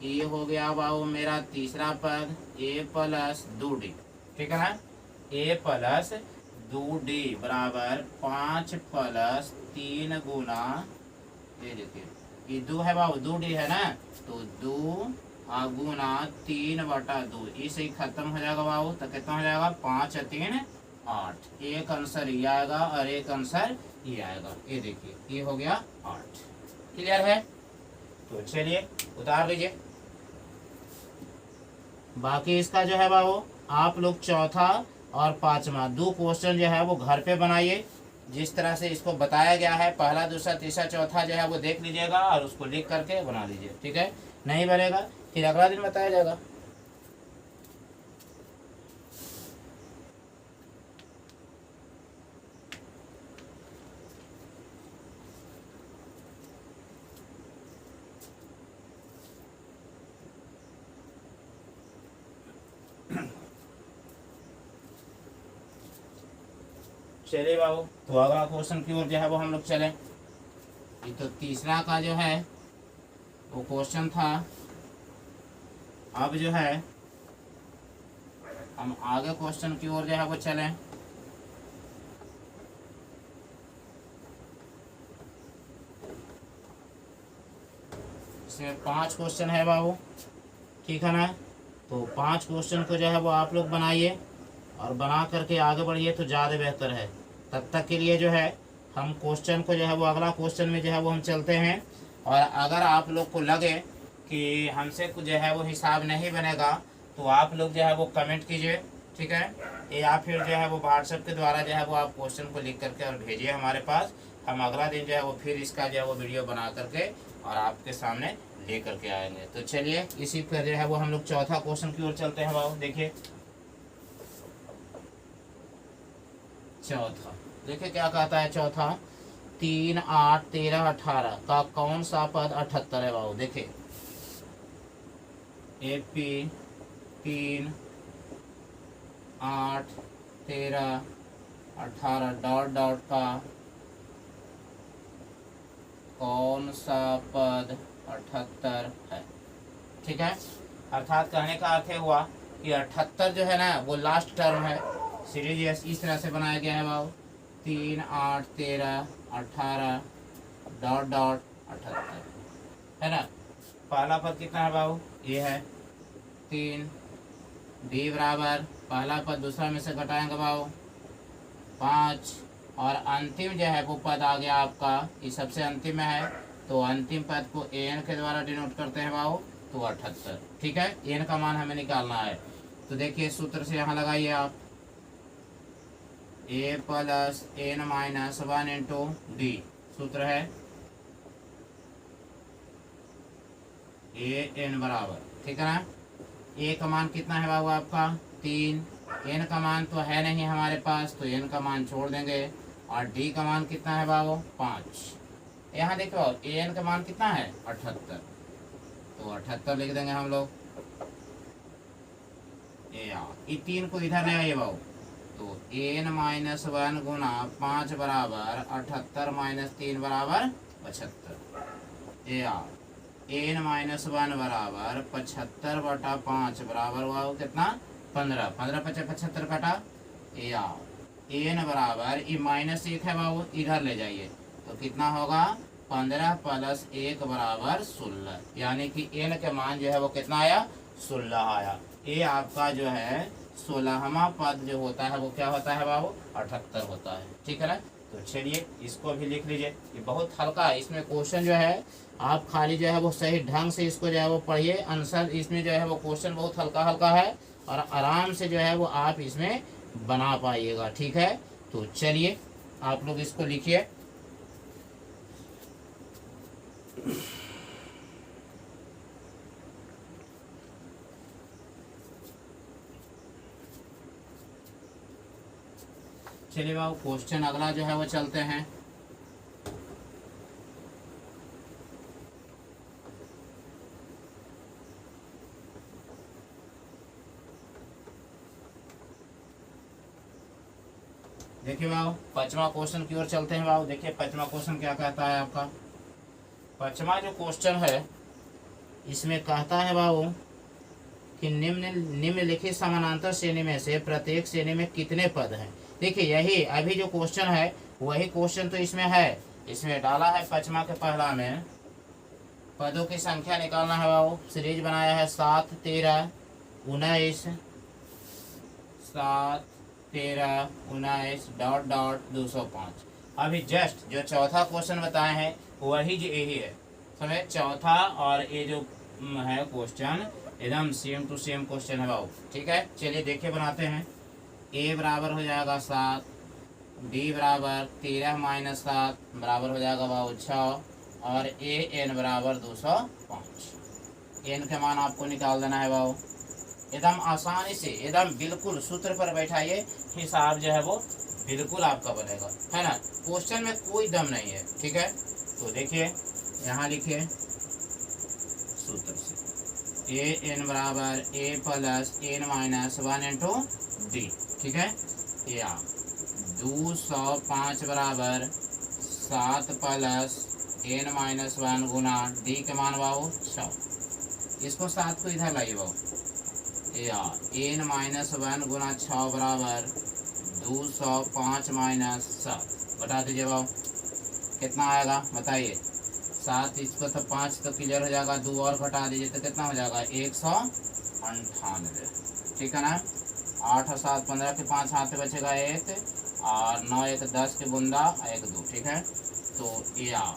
ये हो गया बाबू मेरा तीसरा पद a प्लस 2d। ठीक है ना, a प्लस 2d बराबर 5 प्लस 3 गुना, ये देखिए ये 2 है बाबू, 2d है ना, तो 2 गुना 3/2, इसे खत्म हो जाएगा बाबू। तो कितना हो जाएगा, 5 3 8। एक आंसर ये आएगा और एक आंसर ये आएगा। ये देखिए ये हो गया 8। क्लियर है, तो चलिए उतार लीजिए। बाकी इसका जो है बाबू आप लोग चौथा और पांचवा 2 क्वेश्चन जो है वो घर पे बनाइए, जिस तरह से इसको बताया गया है। पहला दूसरा तीसरा चौथा जो है वो देख लीजिएगा और उसको लिख करके बना लीजिए। ठीक है, नहीं बनेगा फिर अगला दिन बताया जाएगा। चलिए बाबू, तो अगला क्वेश्चन की ओर जो है वो हम लोग चले। ये तो तीसरा का जो है वो क्वेश्चन था। अब जो है हम आगे क्वेश्चन की ओर जो है वो चलें। इसमें 5 क्वेश्चन है बाबू, ठीक है ना। तो 5 क्वेश्चन को जो है वो आप लोग बनाइए और बना करके आगे बढ़िए तो ज़्यादा बेहतर है। तब तक के लिए जो है हम क्वेश्चन को जो है वो अगला क्वेश्चन में जो है वो हम चलते हैं। और अगर आप लोग को लगे कि हमसे कुछ जो है वो हिसाब नहीं बनेगा तो आप लोग जो है वो कमेंट कीजिए, ठीक है, या फिर जो है वो व्हाट्सएप के द्वारा जो है वो आप क्वेश्चन को लिख करके और भेजिए हमारे पास। हम अगला दिन जो है वो फिर इसका जो है वो वीडियो बना करके और आपके सामने ले करके आएंगे। तो चलिए इसी पर जो है वो हम लोग चौथा क्वेश्चन की ओर चलते हैं बाबू। देखिए चौथा, देखिए क्या कहता है चौथा। 3, 8, 13, 18 का कौन सा पद 78 है बाबू। देखिए AP 3, 8, 13, 18 डॉट डॉट का कौन सा पद 78 है, ठीक है। अर्थात कहने का अर्थ हुआ कि 78 जो है ना वो लास्ट टर्म है। सीरीज इस तरह से बनाया गया है बाबू। 3, 8, 13, 18 डॉट डॉट 78 है ना। पहला पद कितना है बाबू, ये है 3। डी बराबर पहला पद दूसरा में से घटाएंगे बाबू 5। और अंतिम जो है वो पद आ गया आपका, ये सबसे अंतिम में है तो अंतिम पद को an के द्वारा डिनोट करते हैं बाबू, तो 78, ठीक है। n का मान हमें निकालना है। तो देखिए सूत्र से यहाँ लगाइए आप, a plus n minus 1 into D. सूत्र है an बराबर, ठीक है ना। a का मान कितना है बाबू आपका 3। n का मान तो है नहीं हमारे पास तो n का मान छोड़ देंगे। और d का मान कितना है बाबू 5। यहाँ देखो an का मान कितना है 78, तो 78 लिख देंगे हम लोग। ये 3 को इधर ले आइए बाबू, तो n माइनस 1 गुना 5 बराबर 78 माइनस 3 बराबर 75। n माइनस 1 बराबर 75 बटा 5 बराबर हुआ कितना 15। 15 × 75 कटा या n बराबर ये माइनस 1 है बाबू, इधर ले जाइए तो कितना होगा 15 प्लस 1 बराबर 16। यानी कि n के मान जो है वो कितना आया 16 आया। ये आपका जो है 16वां पद जो होता है वो क्या होता है बाबू 78 होता है, ठीक है ना। तो चलिए इसको भी लिख लीजिए, ये बहुत हल्का है। इसमें क्वेश्चन जो है आप खाली जो है वो सही ढंग से इसको जो है वो पढ़िए। आंसर इसमें जो है वो क्वेश्चन बहुत हल्का हल्का है और आराम से जो है वो आप इसमें बना पाइएगा, ठीक है। तो चलिए आप लोग इसको लिखिए। चलिए बाबू क्वेश्चन अगला जो है वो चलते हैं। देखिए बाबू 5वां क्वेश्चन की ओर चलते हैं बाबू। देखिए 5वां क्वेश्चन क्या कहता है आपका। 5वां जो क्वेश्चन है इसमें कहता है बाबू कि निम्नलिखित समानांतर श्रेणी में से प्रत्येक श्रेणी में कितने पद हैं। देखिए यही अभी जो क्वेश्चन है वही क्वेश्चन तो इसमें है। इसमें डाला है 5वां के पहला में पदों की संख्या निकालना है बाबू। सीरीज बनाया है 7, 13, 19, 7, 13, 19 डॉट डॉट 205। अभी जस्ट जो चौथा क्वेश्चन बताए हैं वही जो यही है, समझे। चौथा और ये जो है क्वेश्चन एकदम सेम टू सेम क्वेश्चन है बाबू, ठीक है। चलिए देखिए बनाते हैं। a बराबर हो जाएगा 7, b बराबर 13 माइनस 7 बराबर हो जाएगा बाबू 6 और an बराबर 205। n के मान आपको निकाल देना है बाबू। एकदम आसानी से एकदम बिल्कुल सूत्र पर बैठाइए, हिसाब जो है वो बिल्कुल आपका बनेगा, है ना। क्वेश्चन में कोई दम नहीं है, ठीक है। तो देखिए यहाँ लिखिए सूत्र से an बराबर a plus n minus 1 into d, ठीक है। या 205 बराबर 7 प्लस n माइनस 1 गुना d के मान बाबू 6। इसको 7 को इधर लाइए बाबू, या n माइनस 1 गुना 6 बराबर 205 माइनस 7 बता दीजिए बाबू कितना आएगा बताइए। 7 इसको तो 5 तो क्लियर हो जाएगा, 2 और घटा दीजिए तो कितना हो जाएगा 198। ठीक है ना। 8 और 7 15 के 5 हाथ में बचेगा 1 और 9 1 10 के बूंदा 1 2। ठीक है, तो या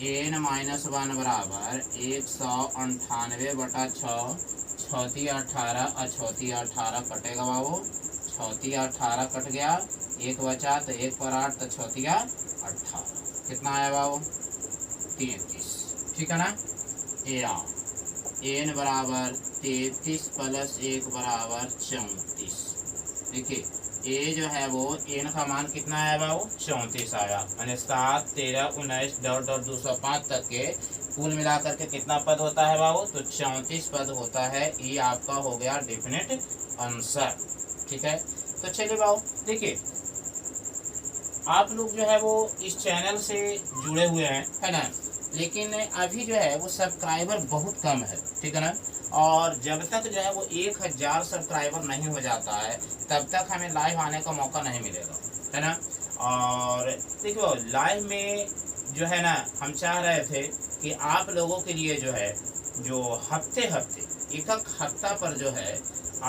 n माइनस 1 बराबर 198 बटा 6, 6 18 और 6 18 कटेगा बाबू, 6 18 कट गया, 1 बचा तो 1 पर 8 तो 6 18 कितना आया बाबू 33। ठीक है ना। या n बराबर 33 प्लस 1 बराबर 34। देखिए ए जो है वो n का मान कितना आया बाबू 34 आया, यानी 7 13 19 205 तक के कुल मिलाकर के कितना पद होता है बाबू, तो 34 पद होता है। ये आपका हो गया डेफिनेट आंसर। ठीक है, तो चलिए बाबू देखिए आप लोग जो है वो इस चैनल से जुड़े हुए हैं, है ना, लेकिन अभी जो है वो सब्सक्राइबर बहुत कम है। ठीक है ना, और जब तक जो है वो 1000 सब्सक्राइबर नहीं हो जाता है तब तक हमें लाइव आने का मौका नहीं मिलेगा, है ना। और देखो लाइव में जो है ना हम चाह रहे थे कि आप लोगों के लिए जो है जो हफ्ते एक हफ्ता पर जो है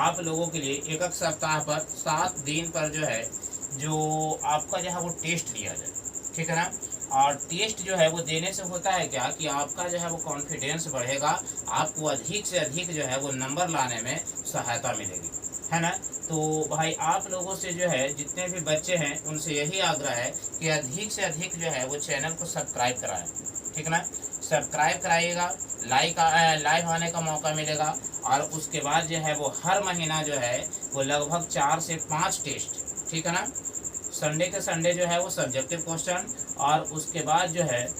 आप लोगों के लिए एक सप्ताह पर 7 दिन पर जो है जो आपका जो है वो टेस्ट लिया जाए। ठीक है ना, और टेस्ट जो है वो देने से होता है क्या कि आपका जो है वो कॉन्फिडेंस बढ़ेगा, आपको अधिक से अधिक जो है वो नंबर लाने में सहायता मिलेगी, है ना। तो भाई आप लोगों से जो है जितने भी बच्चे हैं उनसे यही आग्रह है कि अधिक से अधिक जो है वो चैनल को सब्सक्राइब कराएं। ठीक है ना, सब्सक्राइब कराइएगा, लाइव आने का मौका मिलेगा। और उसके बाद जो है वो हर महीना जो है वो लगभग 4 से 5 टेस्ट, ठीक है ना, संडे के संडे जो है वो सब्जेक्टिव क्वेश्चन, और उसके बाद जो है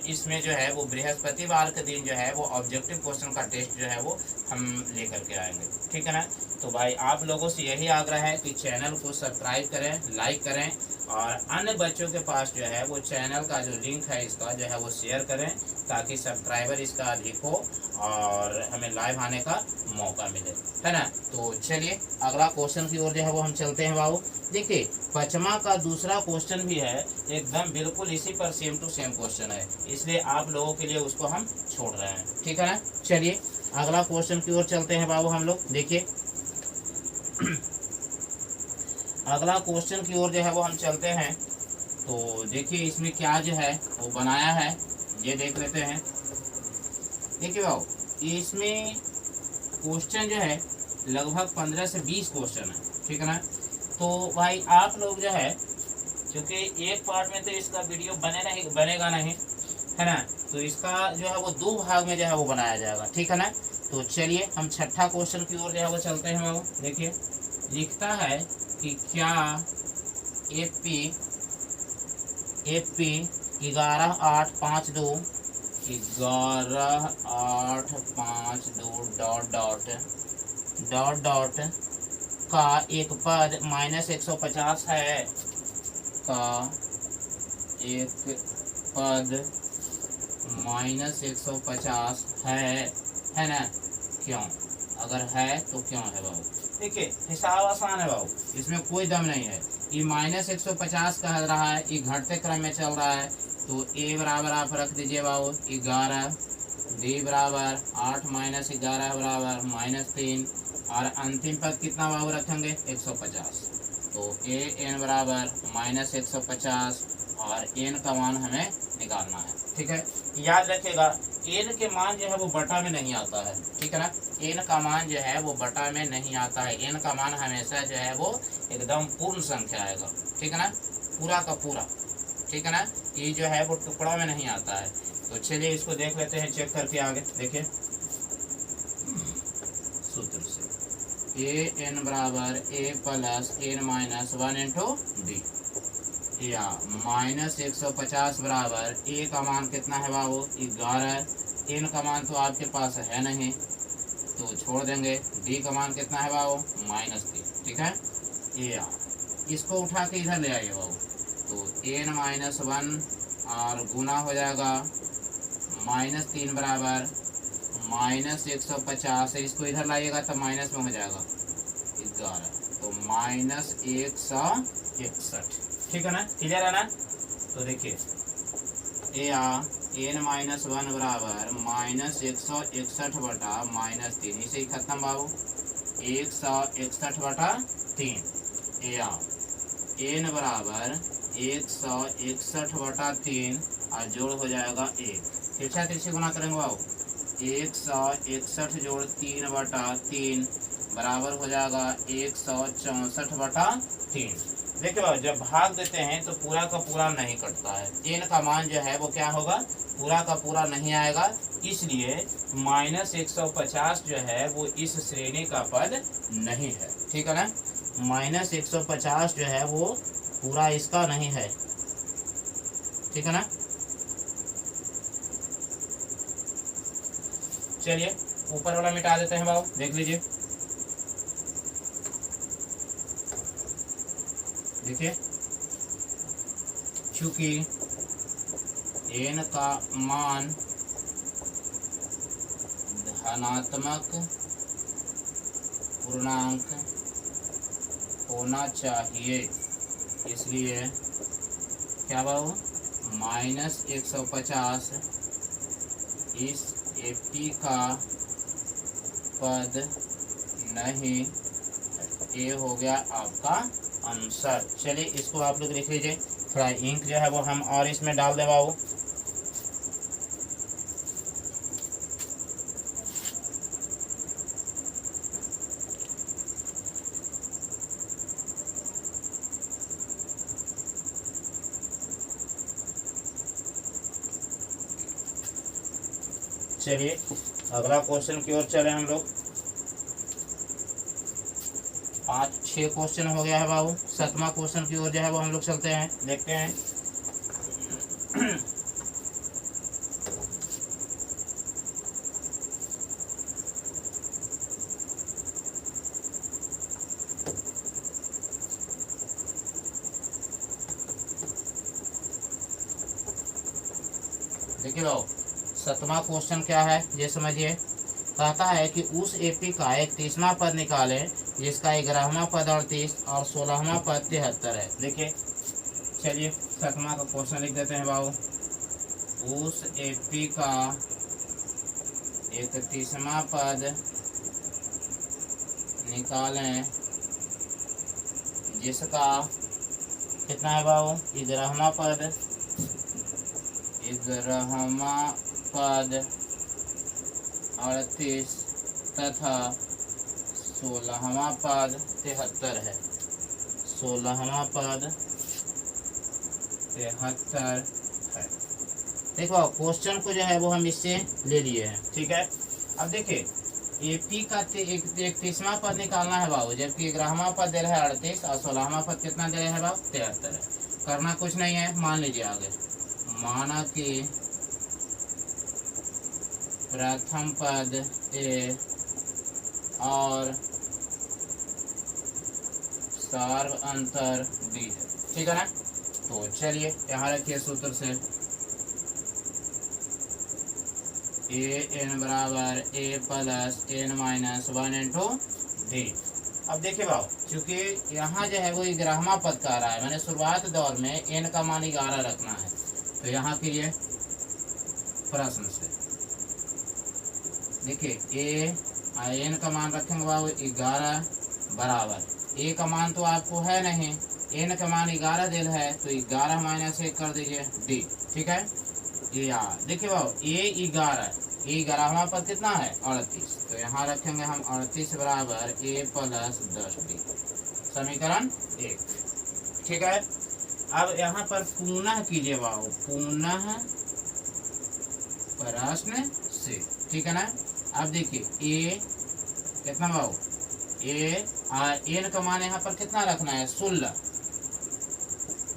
इसमें जो है वो बृहस्पतिवार के दिन जो है वो ऑब्जेक्टिव क्वेश्चन का टेस्ट जो है वो हम लेकर के आएंगे। ठीक है ना, तो भाई आप लोगों से यही आग्रह है कि चैनल को सब्सक्राइब करें, लाइक करें, और अन्य बच्चों के पास जो है वो चैनल का जो लिंक है इसका जो है वो शेयर करें, ताकि सब्सक्राइबर इसका अधिक हो और हमें लाइव आने का मौका मिले, है ना। तो चलिए अगला क्वेश्चन की ओर जो है वो हम चलते हैं बाबू। देखिए 5वां का दूसरा क्वेश्चन भी है, एकदम बिल्कुल इसी पर सेम टू सेम क्वेश्चन है, इसलिए आप लोगों के लिए उसको हम छोड़ रहे हैं। ठीक है ना, चलिए अगला क्वेश्चन की ओर चलते हैं बाबू हम लोग। देखिए अगला क्वेश्चन की ओर जो है वो हम चलते हैं। तो देखिए इसमें क्या जो है वो बनाया है ये देख लेते हैं। देखिए बाबू इसमें क्वेश्चन जो है लगभग 15 से 20 क्वेश्चन है। ठीक है ना, तो भाई आप लोग जो है क्योंकि एक पार्ट में तो इसका वीडियो बनेगा नहीं, है ना, तो इसका जो है वो 2 भाग में जो है वो बनाया जाएगा। ठीक है ना, तो चलिए हम 6ठा क्वेश्चन की ओर जो है वो चलते हैं बाबू। देखिए लिखता है कि क्या एपी 11 8 5 2 11 8 5 2 ... का एक पद -150 है, का एक पद -150 है ना, क्यों? अगर है तो क्यों है बाबू? देखिए हिसाब आसान है बाबू, इसमें कोई दम नहीं है। ये -150 कह रहा है, ये घटते क्रम में चल रहा है, तो a बराबर आप रख दीजिए बाबू 11, d बराबर 8 - 11 बराबर -3, और अंतिम पद कितना बाबू रखेंगे 150। तो n बराबर -150 और n का मान हमें निकालना है। ठीक है, याद रखिएगा n के मान जो है वो बटा में नहीं आता है। ठीक है ना, n का मान जो है वो बटा में नहीं आता है, n का मान हमेशा जो है वो एकदम पूर्ण संख्या आएगा। ठीक है ना, पूरा का पूरा। ठीक है ना, ये जो है वो टुकड़ा में नहीं आता है। तो चलिए इसको देख लेते हैं चेक करके आगे। देखिए सूत्र से an बराबर a plus n minus 1 into D, या -150 बराबर a का मान कितना है बाबू 11, n का मान तो आपके पास है नहीं तो छोड़ देंगे, d का मान कितना है बाबू -3। ठीक है, या इसको उठा के इधर ले आइए बाबू, तो n माइनस 1 और गुना हो जाएगा -3 बराबर -150 है। इसको इधर लाइएगा तो माइनस में हो जाएगा 11, तो -161। ठीक है ना, क्लियर है ना। तो देखिए या n माइनस 1 बराबर -161 बटा -3, इसे ही खत्म बाबू 161 बटा 3, या n बराबर 161 बटा 3 और जोड़ हो जाएगा 1। तिरछा तिरछी गुना करेंगे बाबू, 161 जोड़ 3 बटा 3 बराबर हो जाएगा 164 बटा 3। देखिए बाबू जब भाग देते हैं तो पूरा का पूरा नहीं कटता है, n का मान जो है वो क्या होगा, पूरा का पूरा नहीं आएगा, इसलिए -150 जो है वो इस श्रेणी का पद नहीं है। ठीक है ना, -150 जो है वो पूरा इसका नहीं है। ठीक है ना, चलिए ऊपर वाला मिटा देते हैं बाबू, देख लीजिए। देखिए चूंकि n का मान धनात्मक पूर्णांक होना चाहिए, इसलिए क्या बाबू -150 इस एपी का पद नहीं, ये हो गया आपका आंसर। चलिए इसको आप लोग लिख लीजिए, थोड़ा इंक जो है वो हम और इसमें डाल दे बाबू। चलिए अगला क्वेश्चन की ओर चले हम लोग। 5-6 क्वेश्चन हो गया है बाबू, 7वां क्वेश्चन की ओर जो है वो हम लोग चलते हैं, देखते हैं। देखिए बाबू 7वां क्वेश्चन क्या है ये समझिए। कहता है कि उस एपी का 31वां पद निकालें जिसका 11वां पद 38 और 16वां पद 73 है। देखिए चलिए 7वां का क्वेश्चन लिख देते हैं बाबू। उस एपी का 31वां पद निकालें जिसका कितना है बाबू, 11वां पद 38 तथा 16वां पद 73 है। 16वां पद 73 है। देखो क्वेश्चन को जो है वो हम इससे ले लिए हैं, ठीक है। अब देखिए एपी का 31वां पद निकालना है बाबू, जबकि 11वां पद दे रहा है 38 और 16वां पद कितना दे रहा है बाबू, 73 है। करना कुछ नहीं है, मान लीजिए आगे, माना कि प्रथम पद ए और सार्व अंतर बी है, ठीक है ना। तो चलिए यहाँ रखिए सूत्र से, ए एन बराबर a plus n minus 1 into d. अब देखिए बाबू चूंकि यहाँ जो है वो 11वां पद का आ रहा है, मैंने शुरुआत दौर में एन का मान 11 रखना है, तो यहाँ के लिए प्रश्न से देखिए ए एन का मान रखेंगे बाबू 11 बराबर, ए का मान तो आपको है नहीं, एन का मान 11 दिल है, तो 11 माइनस 1 कर दीजिए डी, ठीक है। या देखिए बाबू ए 11वां पद कितना है 38, तो यहाँ रखेंगे हम 38 बराबर ए प्लस 10 डी, समीकरण 1, ठीक है। अब यहाँ पर पुनः कीजिए बाबू, पुनः प्रश्न से, ठीक है ना। अब देखिए ए कितना बाबू, ए एन का मान यहाँ पर कितना रखना है 16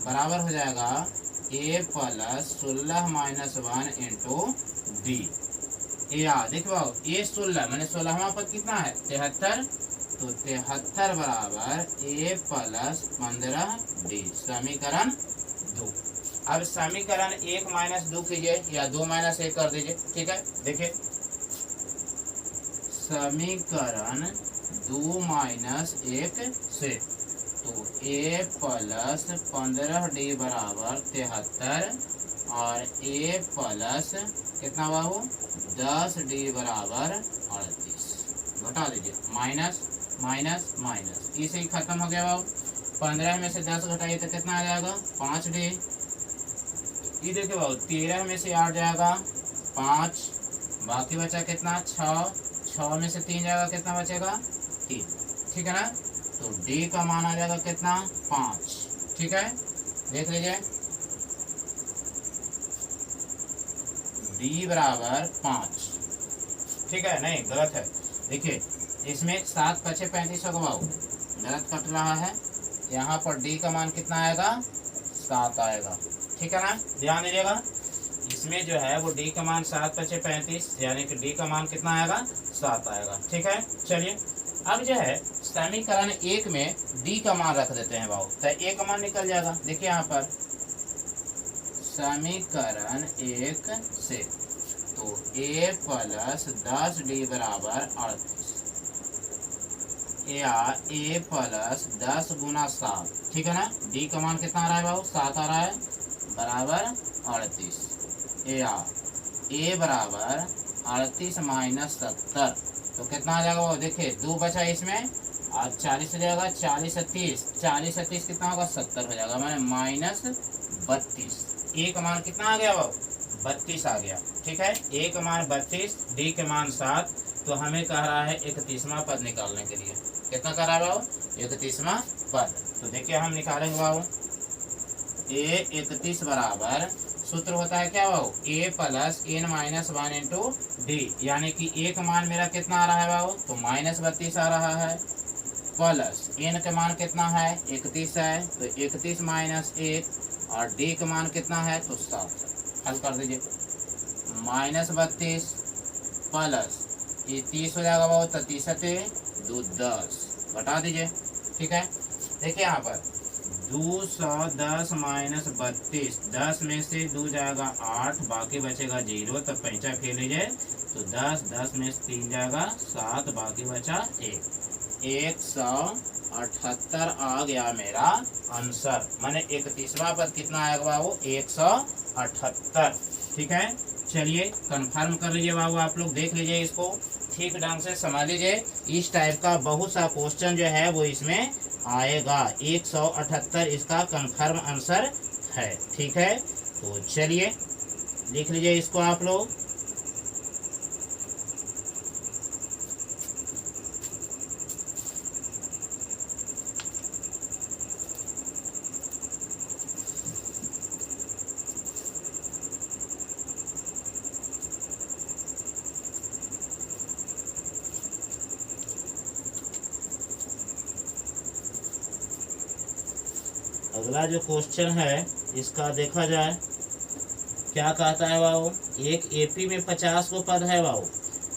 बराबर हो जाएगा ए प्लस 16 माइनस 1 इंटू डी। या देखो ए 16 मैंने 16वां पद कितना है 73, तो 73 बराबर a प्लस 15d, समीकरण 2। अब समीकरण 1 माइनस 2 कीजिए या 2 माइनस 1 कर दीजिए। ठीक है, देखिए समीकरण 2 माइनस 1 से, तो a प्लस 15d बराबर 73 और a प्लस कितना बाबू 10d बराबर 38। घटा दीजिए, माइनस माइनस माइनस, इसे ही खत्म हो गया बाबू। 15 में से 10 घटाइए तो कितना आ जाएगा 5d। ये देखिए बाबू 13 में से 8 जाएगा 5, बाकी बचा कितना 6 में से 3 जाएगा कितना बचेगा 3। ठीक है ना, तो d का मान आ जाएगा कितना 5। ठीक है, देख लीजिए d बराबर 5। ठीक है, नहीं गलत है, देखिए इसमें 7 पचे 35 होगा बाबू, गलत कट रहा है। यहाँ पर d का मान कितना आएगा 7 आएगा। ठीक है ना, ध्यान दीजिएगा, इसमें जो है वो d का मान 7 पचे 35, यानी कि d का मान कितना आएगा 7 आएगा। ठीक है, चलिए अब जो है समीकरण 1 में d का मान रख देते हैं बाबू, तो a का मान निकल जाएगा। देखिए यहाँ पर समीकरण 1 से, तो a प्लस 10d बराबर 38, या a प्लस 10 गुना 7। ठीक है ना, d का मान कितना आ रहा है बाबू 7 आ रहा है, बराबर 38, या a बराबर 38 माइनस 70, तो कितना आ जाएगा बाबू, देखिए 2 बचा इसमें और 40 हो जाएगा, 40 30 कितना होगा 70 हो जाएगा, मैंने माइनस 32। a का मान कितना आ गया बाबू 32 आ गया। ठीक है, a का मान 32, d के मान 7, तो हमें कह रहा है 31वां पद निकालने के लिए। कितना कह रहा है बाबू 31वां पद, तो देखिए हम निकालेंगे बाबू a 31 बराबर, सूत्र होता है क्या बाबू a plus n minus 1 into D, यानी कि a का मान मेरा कितना आ रहा है बाबू, तो माइनस 32 आ रहा है, प्लस n का मान कितना है 31 है, तो 31 माइनस 1, और d का मान कितना है तो 7। हल कर दीजिए, माइनस 32 प्लस ये 30 हो जाएगा बाबू, तो 30 2 10, घटा दीजिए। ठीक है, देखिए यहाँ पर 210 माइनस 32, 10 में से 2 जाएगा 8, बाकी बचेगा 0, तो 5 फेर लीजिए, तो 10 में से 3 जाएगा 7, बाकी बचा 1, 178 आ गया मेरा आंसर। मैंने 31वां पद कितना आएगा बाबू 178। ठीक है, चलिए कंफर्म कर लीजिए बाबू, आप लोग देख लीजिए, इसको ठीक ढंग से समझ लीजिए। इस टाइप का बहुत सा क्वेश्चन जो है वो इसमें आएगा, 178 इसका कंफर्म आंसर है। ठीक है, तो चलिए लिख लीजिए इसको आप लोग। अगला जो क्वेश्चन है इसका देखा जाए, क्या कहता है बाबू, एक एपी में 50 को पद है बाबू,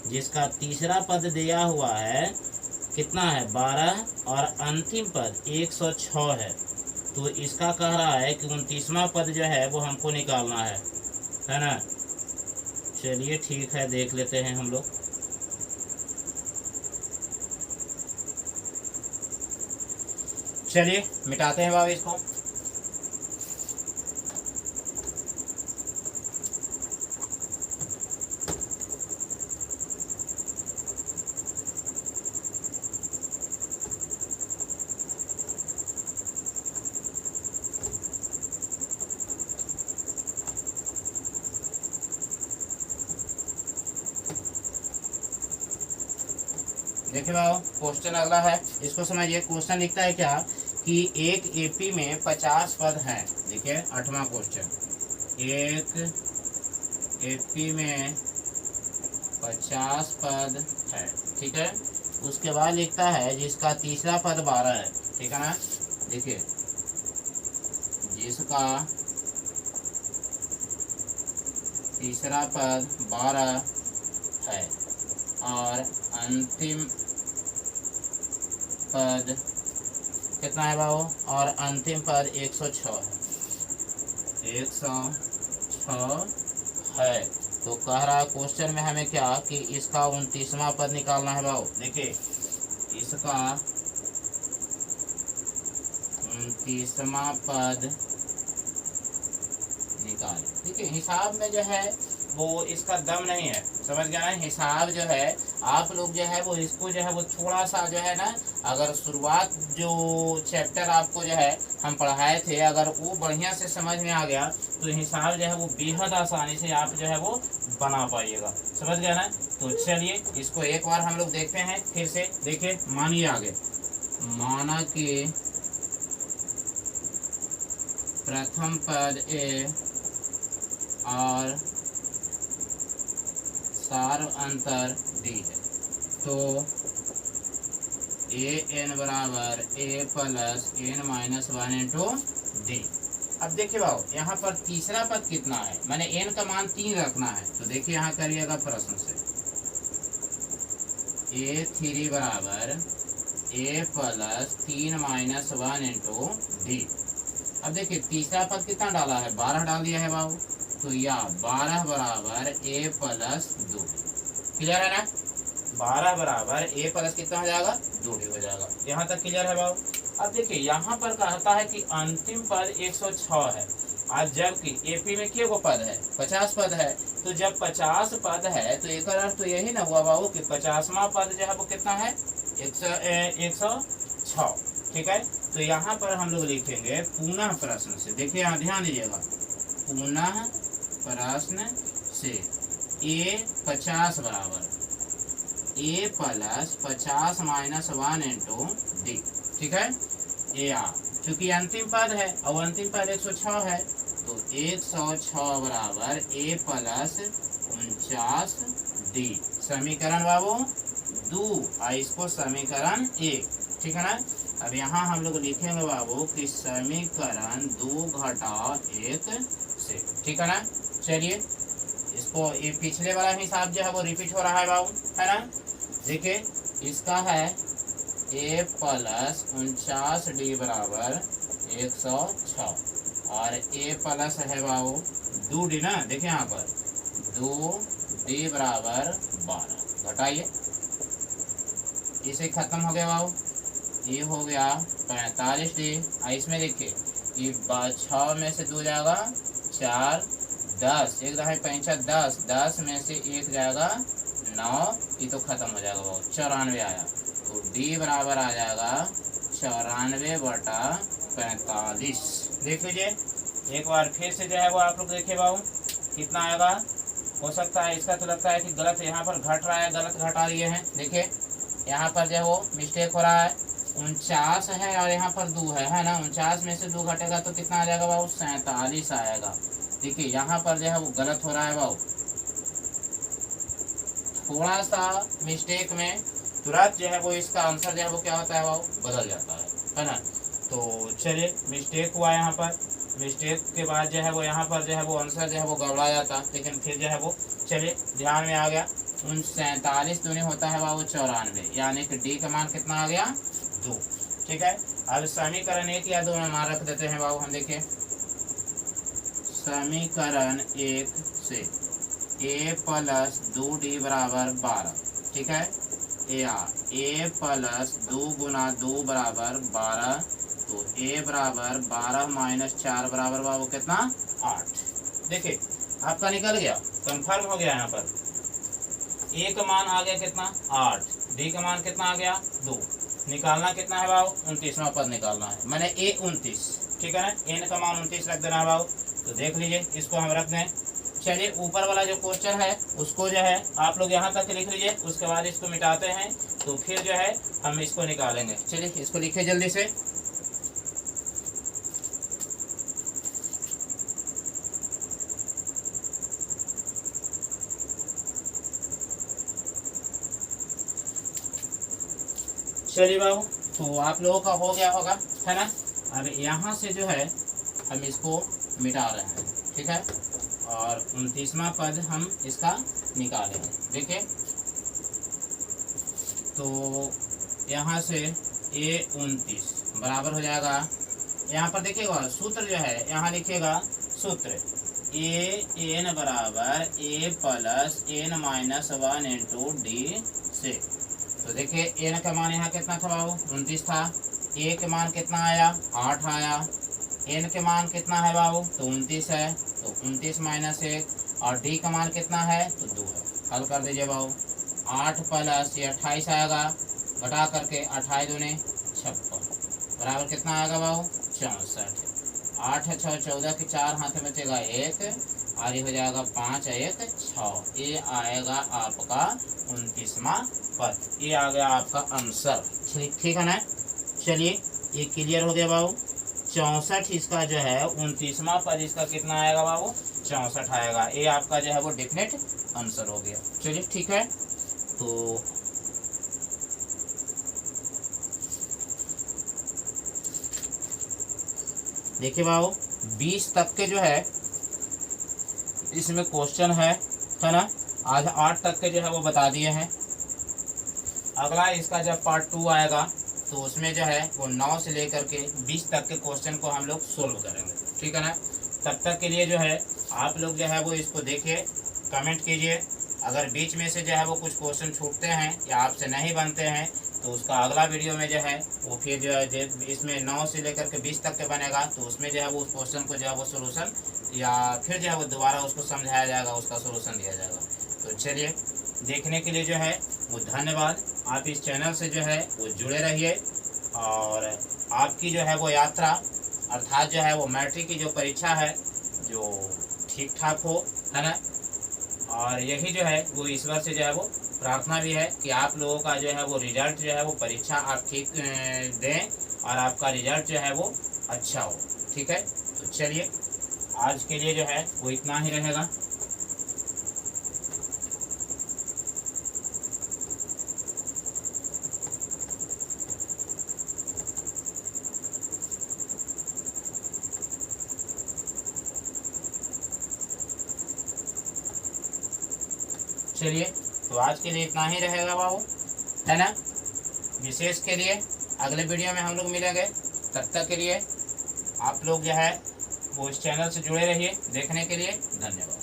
जिसका तीसरा पद दिया हुआ है कितना है 12, और अंतिम पद 106 है। तो इसका कह रहा है कि 29वां पद जो है वो हमको निकालना है ना। चलिए ठीक है, देख लेते हैं हम लोग। चलिए मिटाते हैं बाबू इसको। देखिए बाबू क्वेश्चन अगला है, इसको समझिए। क्वेश्चन लिखता है क्या कि एक एपी में 50 पद हैं। देखिए 8वां क्वेश्चन, एक एपी में 50 पद है। ठीक है, उसके बाद लिखता है जिसका तीसरा पद 12 है। ठीक है ना, देखिए जिसका तीसरा पद 12 है और अंतिम पद कितना है बाबू, और अंतिम पद 106 है, 106 है। तो कह रहा है क्वेश्चन में हमें क्या कि इसका 29वां पद निकालना है बाबू। देखिए इसका 29वां पद निकाल। देखिए हिसाब में जो है वो इसका दम नहीं है, समझ गया ना। हिसाब जो है आप लोग जो है वो इसको जो है वो थोड़ा सा जो है ना, अगर शुरुआत जो चैप्टर आपको जो है हम पढ़ाए थे अगर वो बढ़िया से समझ में आ गया तो हिसाब जो है वो बेहद आसानी से आप जो है वो बना पाइएगा, समझ गया ना। तो चलिए इसको एक बार हम लोग देखते हैं फिर से। देखिए मानिए आगे, माना कि प्रथम पद ए और सार अंतर डी है, तो ए एन बराबर a plus n minus 1 into d. अब देखिए बाबू यहाँ पर तीसरा पद कितना है, मैंने एन का मान 3 रखना है। तो देखिए यहाँ करिएगा प्रश्न से, A3 बराबर a plus 3 minus 1 into d. अब देखिए तीसरा पद कितना डाला है, 12 डाल दिया है बाबू। तो या 12 बराबर ए प्लस 2। क्लियर है ना, 12 बराबर ए प्लस कितना हो जाएगा, 2 हो जाएगा। यहाँ तक क्लियर है बाबू। अब देखिए यहाँ पर कहता है कि अंतिम पद 106 है, आज जबकि एपी में क्या पद है, 50 पद है। तो जब 50 पद है तो एक अर्थ तो यही ना हुआ बाबू कि 50वां पद जो है वो कितना है, 106। ठीक है, तो यहाँ पर हम लोग लिखेंगे पुनः प्रश्न से। देखिए यहाँ ध्यान दीजिएगा, पुनः प्रश्न से ए 50 बराबर a plus 50 minus 1 into d. ठीक है, ए आ चूंकि अंतिम पद है और अंतिम पद 106 है तो 106 बराबर ए प्लस 49 डी। समीकरण बाबू 2 इसको समीकरण 1। ठीक है ना। अब यहाँ हम लोग लिखेंगे बाबू कि समीकरण 2 घटाव 1 से। ठीक है ना। चलिए इसको ये पिछले वाला हिसाब जो है वो रिपीट हो रहा है बाबू, है ना। देखिए इसका है ए प्लस 49 डी बराबर 106 और ए प्लस है बाबू 2 डी ना। देखिए यहाँ पर 2 डी बराबर 12। घटाइए, इसे खत्म हो गया बाबू, ये हो गया 45 डी। इसमें देखिए ये 6 में से 2 जाएगा 4, 10 1 दहाई 5 10, 10 में से 1 जाएगा 9, ये तो खत्म हो जाएगा बाबू, 94 आया। तो डी बराबर आ जाएगा 94 बटा 45। देख लीजिए एक बार फिर से जो है वो आप लोग देखिए बाबू कितना आएगा। हो सकता है इसका तो लगता है कि गलत यहाँ पर घट रहा है, गलत घटा दिए हैं। देखिए यहाँ पर जो है वो मिस्टेक हो रहा है, 49 है और यहाँ पर 2 है ना। 49 में से 2 घटेगा तो कितना आ जाएगा बाबू, 47 आएगा। देखिए यहाँ पर जो है वो गलत हो रहा है बाबू, थोड़ा सा मिस्टेक में तुरंत जो है वो इसका आंसर जो है वो क्या होता है बाबू, बदल जाता है ना। तो चलिए मिस्टेक हुआ यहाँ पर, मिस्टेक के बाद जो है वो यहाँ पर जो है वो आंसर जो है वो गड़बड़ा जाता, लेकिन फिर जो है वो चलिए ध्यान में आ गया। 47 दूनी होता है बाबू 94, यानी कि डी का मान कितना आ गया, 2। ठीक है, अब समीकरण 1 या 2 में मान रख देते हैं बाबू हम। देखिए समीकरण 1 से ए प्लस 2 डी बराबर 12। ठीक है, ए प्लस 2 गुना 2 बराबर 12। तो ए बराबर 12 माइनस 4 बराबर बाबू कितना, 8। देखिए आपका निकल गया, कंफर्म हो गया। यहाँ पर ए का मान आ गया कितना, 8, डी का मान कितना आ गया, 2। निकालना कितना है बाबू, 29वां पद निकालना है, मैंने ए 29। ठीक है ना, एन का मान 29 रख देना है बाबू। तो देख लीजिए इसको हम रख दें। चलिए ऊपर वाला जो क्वेश्चन है उसको जो है आप लोग यहाँ तक लिख लीजिए, उसके बाद इसको मिटाते हैं तो फिर जो है हम इसको निकालेंगे। चलिए इसको लिखिए जल्दी से। चलिए बाबू तो आप लोगों का हो गया होगा, है ना। अब यहाँ से जो है हम इसको मिटा रहे हैं। ठीक है, और 29वां पद हम इसका निकालेंगे। देखिए तो यहाँ से ए 29 बराबर हो जाएगा, यहाँ पर देखिएगा सूत्र जो है, यहाँ लिखिएगा सूत्र ए एन बराबर a plus n minus 1 into d से। तो देखिए एन का मान यहाँ कितना था बाबू, 29 था। ए के मान कितना आया, 8 आया। एन के मान कितना है बाबू, तो 29 है, तो 29 माइनस 1, और डी का मान कितना है, तो 2 है। हल कर दीजिए बाबू, 8 प्लस ये 28 आएगा, घटा करके 28 दूने 56 बराबर कितना आएगा बाबू, 64। 8 है 6 14 के 4 हाथ में बचेगा 1, और ये हो जाएगा 5 1 6। ये आएगा आपका 29वां पद, ये आ गया आपका आंसर। ठीक है ना। चलिए ये क्लियर हो गया बाबू। 64 इसका जो है 29वां पद, इसका कितना आएगा बाबू, 64 आएगा। ये आपका जो है वो डेफिनेट आंसर हो गया। चलिए ठीक है। तो देखिए बाबू 20 तक के जो है इसमें क्वेश्चन है ना। आज 8 तक के जो है वो बता दिए हैं। अगला इसका जब पार्ट 2 आएगा तो उसमें जो है वो 9 से लेकर के 20 तक के क्वेश्चन को हम लोग सोल्व करेंगे। ठीक है ना। तब तक के लिए जो है आप लोग जो है वो इसको देखिए, कमेंट कीजिए। अगर बीच में से जो है वो कुछ क्वेश्चन छूटते हैं या आपसे नहीं बनते हैं तो उसका अगला वीडियो में जो है वो फिर जो है इसमें 9 से लेकर के 20 तक के बनेगा, तो उसमें जो है वो उस क्वेश्चन को जो है वो सोल्यूशन या फिर जो है वो दोबारा उसको समझाया जाएगा, उसका सोल्यूशन दिया जाएगा। तो चलिए देखने के लिए जो है वो धन्यवाद। आप इस चैनल से जो है वो जुड़े रहिए, और आपकी जो है वो यात्रा अर्थात जो है वो मैट्रिक की जो परीक्षा है जो ठीक ठाक हो, है ना। और यही जो है वो ईश्वर से जो है वो प्रार्थना भी है कि आप लोगों का जो है वो रिजल्ट जो है वो परीक्षा आप ठीक दें और आपका रिजल्ट जो है वो अच्छा हो। ठीक है। तो चलिए आज के लिए जो है वो इतना ही रहेगा। चलिए तो आज के लिए इतना ही रहेगा बाबू, है ना। विशेष के लिए अगले वीडियो में हम लोग मिलेंगे। तब तक के लिए आप लोग जो है वो इस चैनल से जुड़े रहिए। देखने के लिए धन्यवाद।